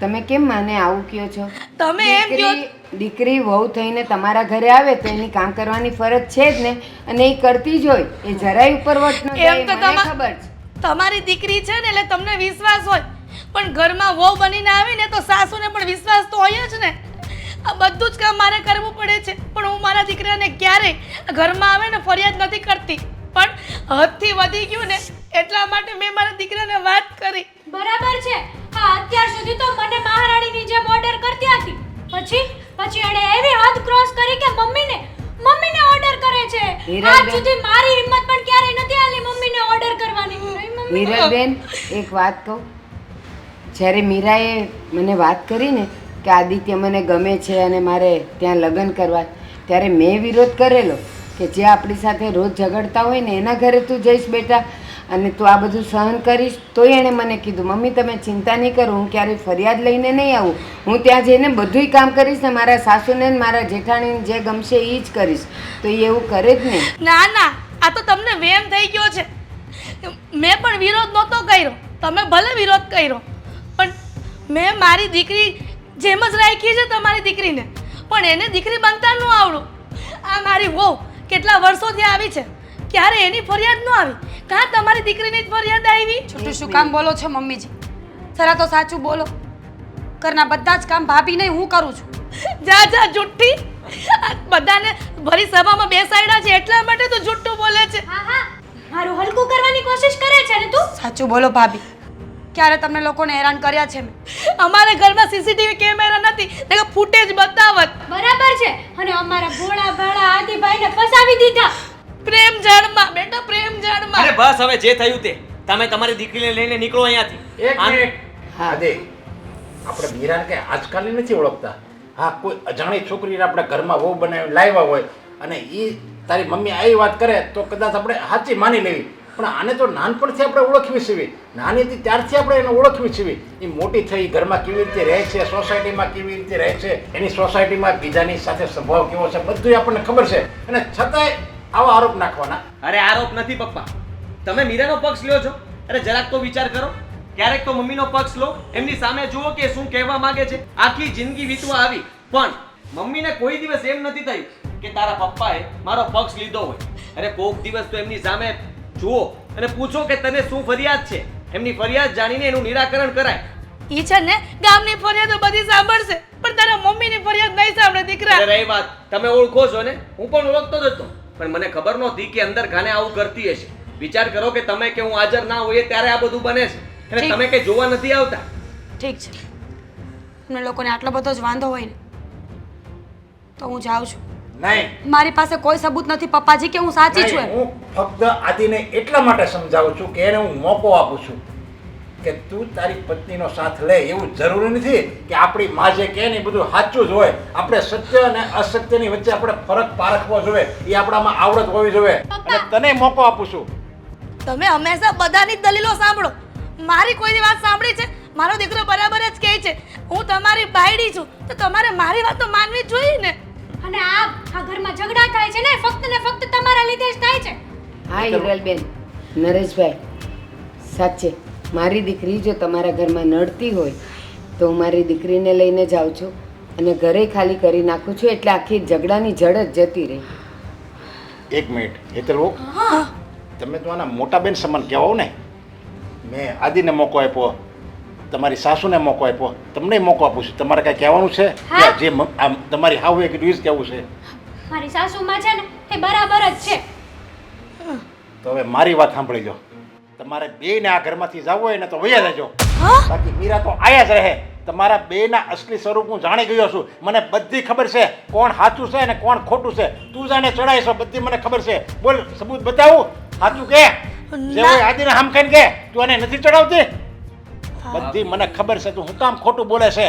તમે કેમ મને આવું કહો છો? તમે એમ કહો દીકરી વહુ થઈને તમારા ઘરે આવે તો એની કામ કરવાની ફરજ છે જ ને, અને એ કરતી જ હોય. એ જરાય ઉપરવટ ન જાય, એમ તો મને ખબર છે. તમારી દીકરી છે ને એટલે તમને વિશ્વાસ હોય, પણ ઘરમાં વહુ બનીને આવીને તો સાસુને પણ વિશ્વાસ તો હોય જ ને. આ બધું જ કામ મારે કરવું પડે છે, પણ હું મારા દીકરાને ક્યારેય ઘરમાં આવે ને ફરિયાદ નથી કરતી. પણ હદથી વધી ગયું ને એટલા માટે મેં મારા દીકરાને વાત કરી. બરાબર છે. હા, અત્યાર સુધી તો મને મહારાણીની જેમ ઓર્ડર કરતી હતી, પછી એણે એવી હદ ક્રોસ કરી કે મમ્મીને ઓર્ડર કરે છે. હિરલબેન. આજ સુધી મારી હિંમત પણ ક્યારેય નથી આલી મમ્મીને ઓર્ડર કરવાની. નહીં મમ્મી. હિરલબેન, એક વાત કહું. જ્યારે મીરાએ મને વાત કરી ને કે આદિત્ય મને ગમે છે અને મારે ત્યાં લગ્ન કરવા, ત્યારે મેં વિરોધ કરેલો કે જે આપણી સાથે રોજ ઝઘડતા હોય ને એના ઘરે તું જઈશ બેટા, અને તું આ બધું સહન કરીશ. તોય એણે મને કીધું, મમ્મી તમે ચિંતા નહીં કરો, હું ક્યારેય ફરિયાદ લઈને નહીં આવું. હું ત્યાં જઈને બધુંય કામ કરીશ ને મારા સાસુને ને મારા જેઠાણીને જે ગમશે એ જ કરીશ. તો એ એવું કરે જ ને. ના ના, આ તો તમને વેમ થઈ ગયો છે. મેં પણ વિરોધ નહોતો કર્યો, તમે ભલે વિરોધ કર્યો, પણ મેં મારી દીકરી જેમ જ રાખી છે તમારી દીકરીને, પણ એને દીકરી બનતા ન આવડું. આ મારી વહુ કેટલા વર્ષોથી આવી છે, ક્યારે એની ફરિયાદ ન આવી, કાં તમારી દીકરીની જ ફરિયાદ આવી? છોટું શું કામ બોલો છો મમ્મીજી? જરા તો સાચું બોલો. ઘરના બધા જ કામ ભાભી નહીં હું કરું છું. જા જા જુઠ્ઠી. આ બધાને ભરી સભામાં બેસાડ્યા છે એટલા માટે તું જુઠ્ઠું બોલે છે. હા હા મારું હલકું કરવાની કોશિશ કરે છે ને તું. સાચું બોલો ભાભી, ક્યારે તમને લોકોને હેરાન કર્યા છે મેં? અમારા ઘરમાં સીસીટીવી કેમેરા નથી ને ફૂટેજ બતાવત. બરાબર છે અને અમારા ભોળા ભાળા આદિભાઈને ફસાવી દીધા. પ્રેમ જાળમાં બેટા, પ્રેમ જાળમાં. અરે બસ હવે જે થયું તે, તમે તમારી દીકરીને લઈને નીકળો અહીંયાથી. એક મિનિટ હા દે આપણે મીરાને કઈ આજકાલની નથી ઓળખતા. હા કોઈ અજાણી છોકરીને આપણે ઘરમાં વહુ બનાવી લાવ્યા હોય અને એ તારી મમ્મી આવી વાત કરે તો કદાચ આપણે સાચી માની લેવી, પણ આને તો નાનપણથી આપણે ઓળખવી છીએ. નાની હતી ત્યારથી આપણે એને ઓળખવી છીએ. એ મોટી થઈ ઘરમાં કેવી રીતે રહે છે, સોસાયટીમાં કેવી રીતે રહે છે, એની સોસાયટીમાં બીજાની સાથે સ્વભાવ કેવો છે બધું આપણને ખબર છે અને છતાંય આવા આરોપ નાખવાના. અરે આરોપ નથી પપ્પા, તમે મીરાનો પક્ષ લ્યો છો. અરે જરાક તો વિચાર કરો, ક્યારેક તો મમ્મીનો પક્ષ લો, એમની સામે જુઓ કે શું કહેવા માંગે છે. આખી જિંદગી વીતવા આવી પણ મમ્મીને કોઈ દિવસ એમ નથી થયું કે તારા પપ્પાએ મારો પક્ષ લીધો હોય. અરે કોક દિવસ તો એમની સામે જુઓ અને પૂછો કે તને શું ફરિયાદ છે. એમની ફરિયાદ જાણીને એનું નિરાકરણ કરાય. ઈ છે ને ગામની ફરિયાદો બધી સાંભળશે પણ તારા મમ્મીની ફરિયાદ નહીં સાંભળે દીકરા. અરે રહી વાત, તમે ઓળખો છો ને, હું પણ ઓળખતો જ હતો પણ મને ખબર નહોતી કે અંદર ખાને આવું કરતી હશે. વિચાર કરો કે તમે કે હું હાજર ના હોઈએ ત્યારે આ બધું બને છે અને ઠીક. તમે કઈ જોવા નથી આવતા. ઠીક છે, તમને લોકોને આટલો બધો જ વાંધો હોય ને તો હું જાઉં છું. નહીં મારી પાસે કોઈ સબૂત નથી પપ્પાજી કે હું સાચી છું એમ. હું ફક્ત આદિને એટલા માટે સમજાવું છું કે એને હું મોકો આપું છું કે તું તારી પત્નીનો સાથ લે. એવું જરૂરી નથી કે આપણી માં જે કહે ને એ બધું સાચું જ હોય. આપણે સત્ય અને અસત્યની વચ્ચે આપણે ફરક પારખવો જોઈએ. એ આપણામાં આવડત હોવી જોઈએ અને તને મોકો આપું છું. તમે હંમેશા બધાની જ દલીલો સાંભળો, મારી કોઈની વાત સાંભળી છે? મારો દીકરો બરાબર જ કહે છે, હું તમારી બાયડી છું તો તમારે મારી વાત તો માનવી જ જોઈએ ને. અને આ ઘરમાં ઝઘડા થાય છે ને ફક્ત ને ફક્ત તમારા લીધે જ થાય છે. હા હિરલબેન, નરેશભાઈ, સાચે મારી દીકરી જો તમારા ઘરમાં નડતી હોય તો હું મારી દીકરીને લઈને જાઉં છું અને ઘરે ખાલી કરી નાખું છું એટલે આખી ઝઘડાની જડ જ જતી રહી. એક મિનિટ હેતલ, તમે તો આના મોટા બેન સમાન કહેવાઓ ને. મેં આદિને મોકો આપ્યો, તમારી સાસુને મોકો આપ્યો, તમને મોકો આપું છું. તમારે કાંઈ કહેવાનું છે કે જે આમ તમારી હાવ એક ડીઝ કહેવું છે? મારી સાસુમાં છે ને એ બરાબર જ છે. તો હવે મારી વાત સાંભળી લો. તમારે બેને આ ઘરમાંથી જવું હોય ને તો વયા જજો, બાકી મીરા તો આયા જ રહે. તમારા બેના અસલી સ્વરૂપ હું જાણી ગયો છું. મને બધી ખબર છે કોણ સાચું છે અને કોણ ખોટું છે. તું જાણે ચડાય છો બધી મને ખબર છે. બોલ સબૂત બતાવું. સાચું કે જે હોય આદિને હામ ખાઈને કે તું આને નથી ચડાવતી. બધી મને ખબર છે તું હું કામ ખોટું બોલે છે.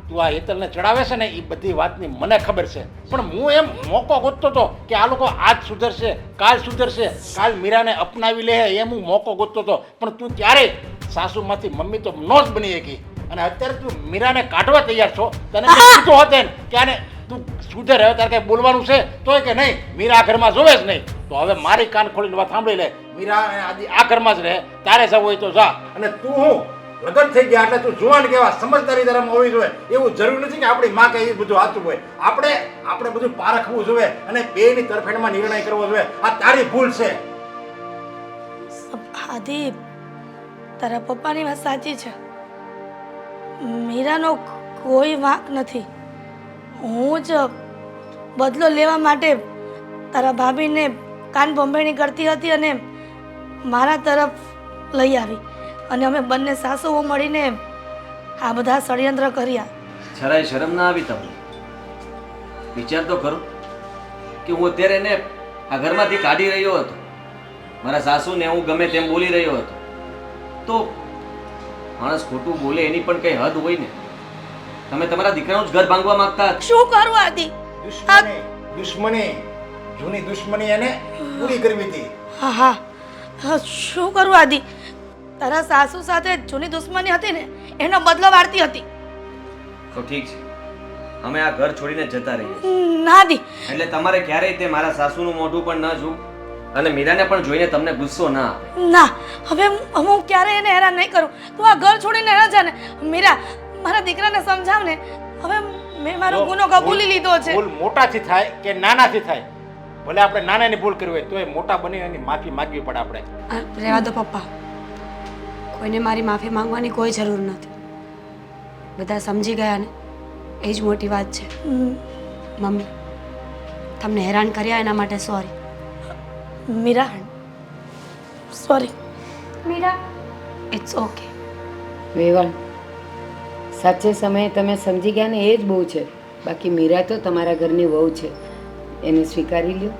તું આ હેતલને ચડાવે છે ને એ બધી વાતની મને ખબર છે, પણ હું એમ મોકો ગોતતો હતો કે આ લોકો આજ સુધરશે, કાલ સુધરશે, કાલ મીરાને અપનાવી લે એમ હું મોકો ગોતતો હતો. પણ તું ક્યારેય સાસુમાંથી મમ્મી તો નો જ બની શકી અને અત્યારે તું મીરાને કાઢવા તૈયાર છો. તને મેં કીધું હોત ને કે આને તું સુધર હવે તારે કંઈ બોલવાનું છે તોય કે નહીં મીરા આ ઘરમાં જોવે જ નહીં. તો હવે મારી કાન ખોલીને વાત સાંભળી લે. મીરા અને આદિ આ ઘરમાં જ રહે. તારે જવું હોય તો જા. અને તું હું લગ્ન થઈ ગયા એટલે તું જુવાન કેવા સમજદારી ધર્મ હોવી જોઈએ. એવું જરૂરી નથી કે આપણી માં કઈ બધું સાચું હોય. આપણે બધું પારખવું જોઈએ અને બેની તરફેણમાં નિર્ણય કરવો જોઈએ. આ તારી ભૂલ છે. આદિ, તારા પપ્પાની વાત સાચી છે. મીરાનો કોઈ વાંક નથી. હું જ બદલો લેવા માટે તારા ભાભીને કાન ભંભેણી કરતી હતી અને મારા તરફ લઈ આવી અને અમે બંને સાસુઓ મળીને આ બધા ષડયંત્ર કર્યા. જરાય શરમ ના આવી તમને? વિચાર તો કરો કે હું અત્યારે એને આ ઘરમાંથી કાઢી રહ્યો હતો, મારા સાસુને હું ગમે તેમ બોલી રહ્યો હતો. તો માણસ ખોટું બોલે એની પણ કઈ હદ હોય ને. તમે તમારા દીકરાનું જ ઘર ભાંગવા માંગતા હતા. શું કરું આદિ? દુશ્મની જૂની દુશ્મની એને પૂરી કરવી હતી. હા હા, શું કરું આદિ? તારા સાસુ સાથે જૂની દુશ્મની હતી ને એનો બદલો વાળતી હતી. તો ઠીક છે, અમે આ ઘર છોડીને જતા રહીએ. ના દી, એટલે તમારે ક્યારેય તે મારા સાસુનું મોઢું પણ ન જોવું અને મીરાને પણ જોઈને તમને ગુસ્સો ના આવે. ના, હવે હું ક્યારે એને હેરાન નહીં કરું. તું આ ઘર છોડીને ન જા ને. મીરા, મારા દીકરાને સમજાવ ને. હવે મેં મારો ગુનો કબૂલી લીધો છે. ભૂલ મોટાથી થાય કે નાનાથી થાય, ભલે આપણે નાનાની ભૂલ કરવી હોય તો એ મોટા બની એની માફી માંગવી પડે આપણે. રહેવા દો પપ્પા, કોઈને મારી માફી માંગવાની કોઈ જરૂર નથી. બધા સમજી ગયા ને એ જ મોટી વાત છે. મમ્મી તમને હેરાન કર્યા એના માટે sorry. Meera sorry. Meera it's okay. વેવાણ સાચે સમયે તમે સમજી ગયા ને એ જ બહુ છે. બાકી મીરા તો તમારા ઘરની વહુ છે, એને સ્વીકારી લ્યો.